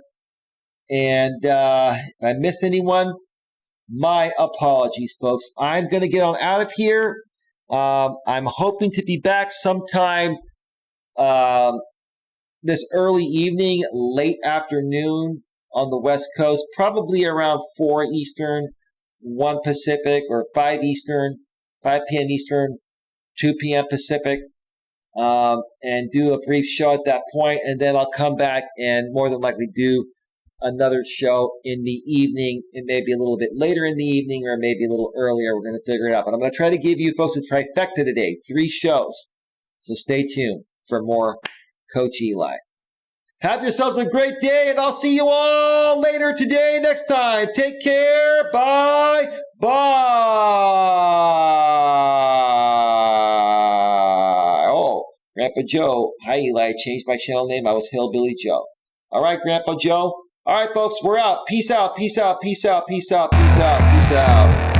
And if I missed anyone, my apologies, folks. I'm going to get on out of here. I'm hoping to be back sometime this early evening, late afternoon on the West Coast, probably around 4 Eastern, 1 Pacific, or 5 Eastern, 5 p.m. Eastern, 2 p.m. Pacific, and do a brief show at that point, and then I'll come back and more than likely do another show in the evening, and maybe a little bit later in the evening, or maybe a little earlier. We're going to figure it out. But I'm going to try to give you folks a trifecta today, 3 shows. So stay tuned for more Coach Eli. Have yourselves a great day, and I'll see you all later today, next time. Take care. Bye. Bye. Oh, Grandpa Joe. Hi, Eli. I changed my channel name. I was Hillbilly Joe. All right, Grandpa Joe. All right, folks, we're out. Peace out, peace out, peace out, peace out, peace out, peace out.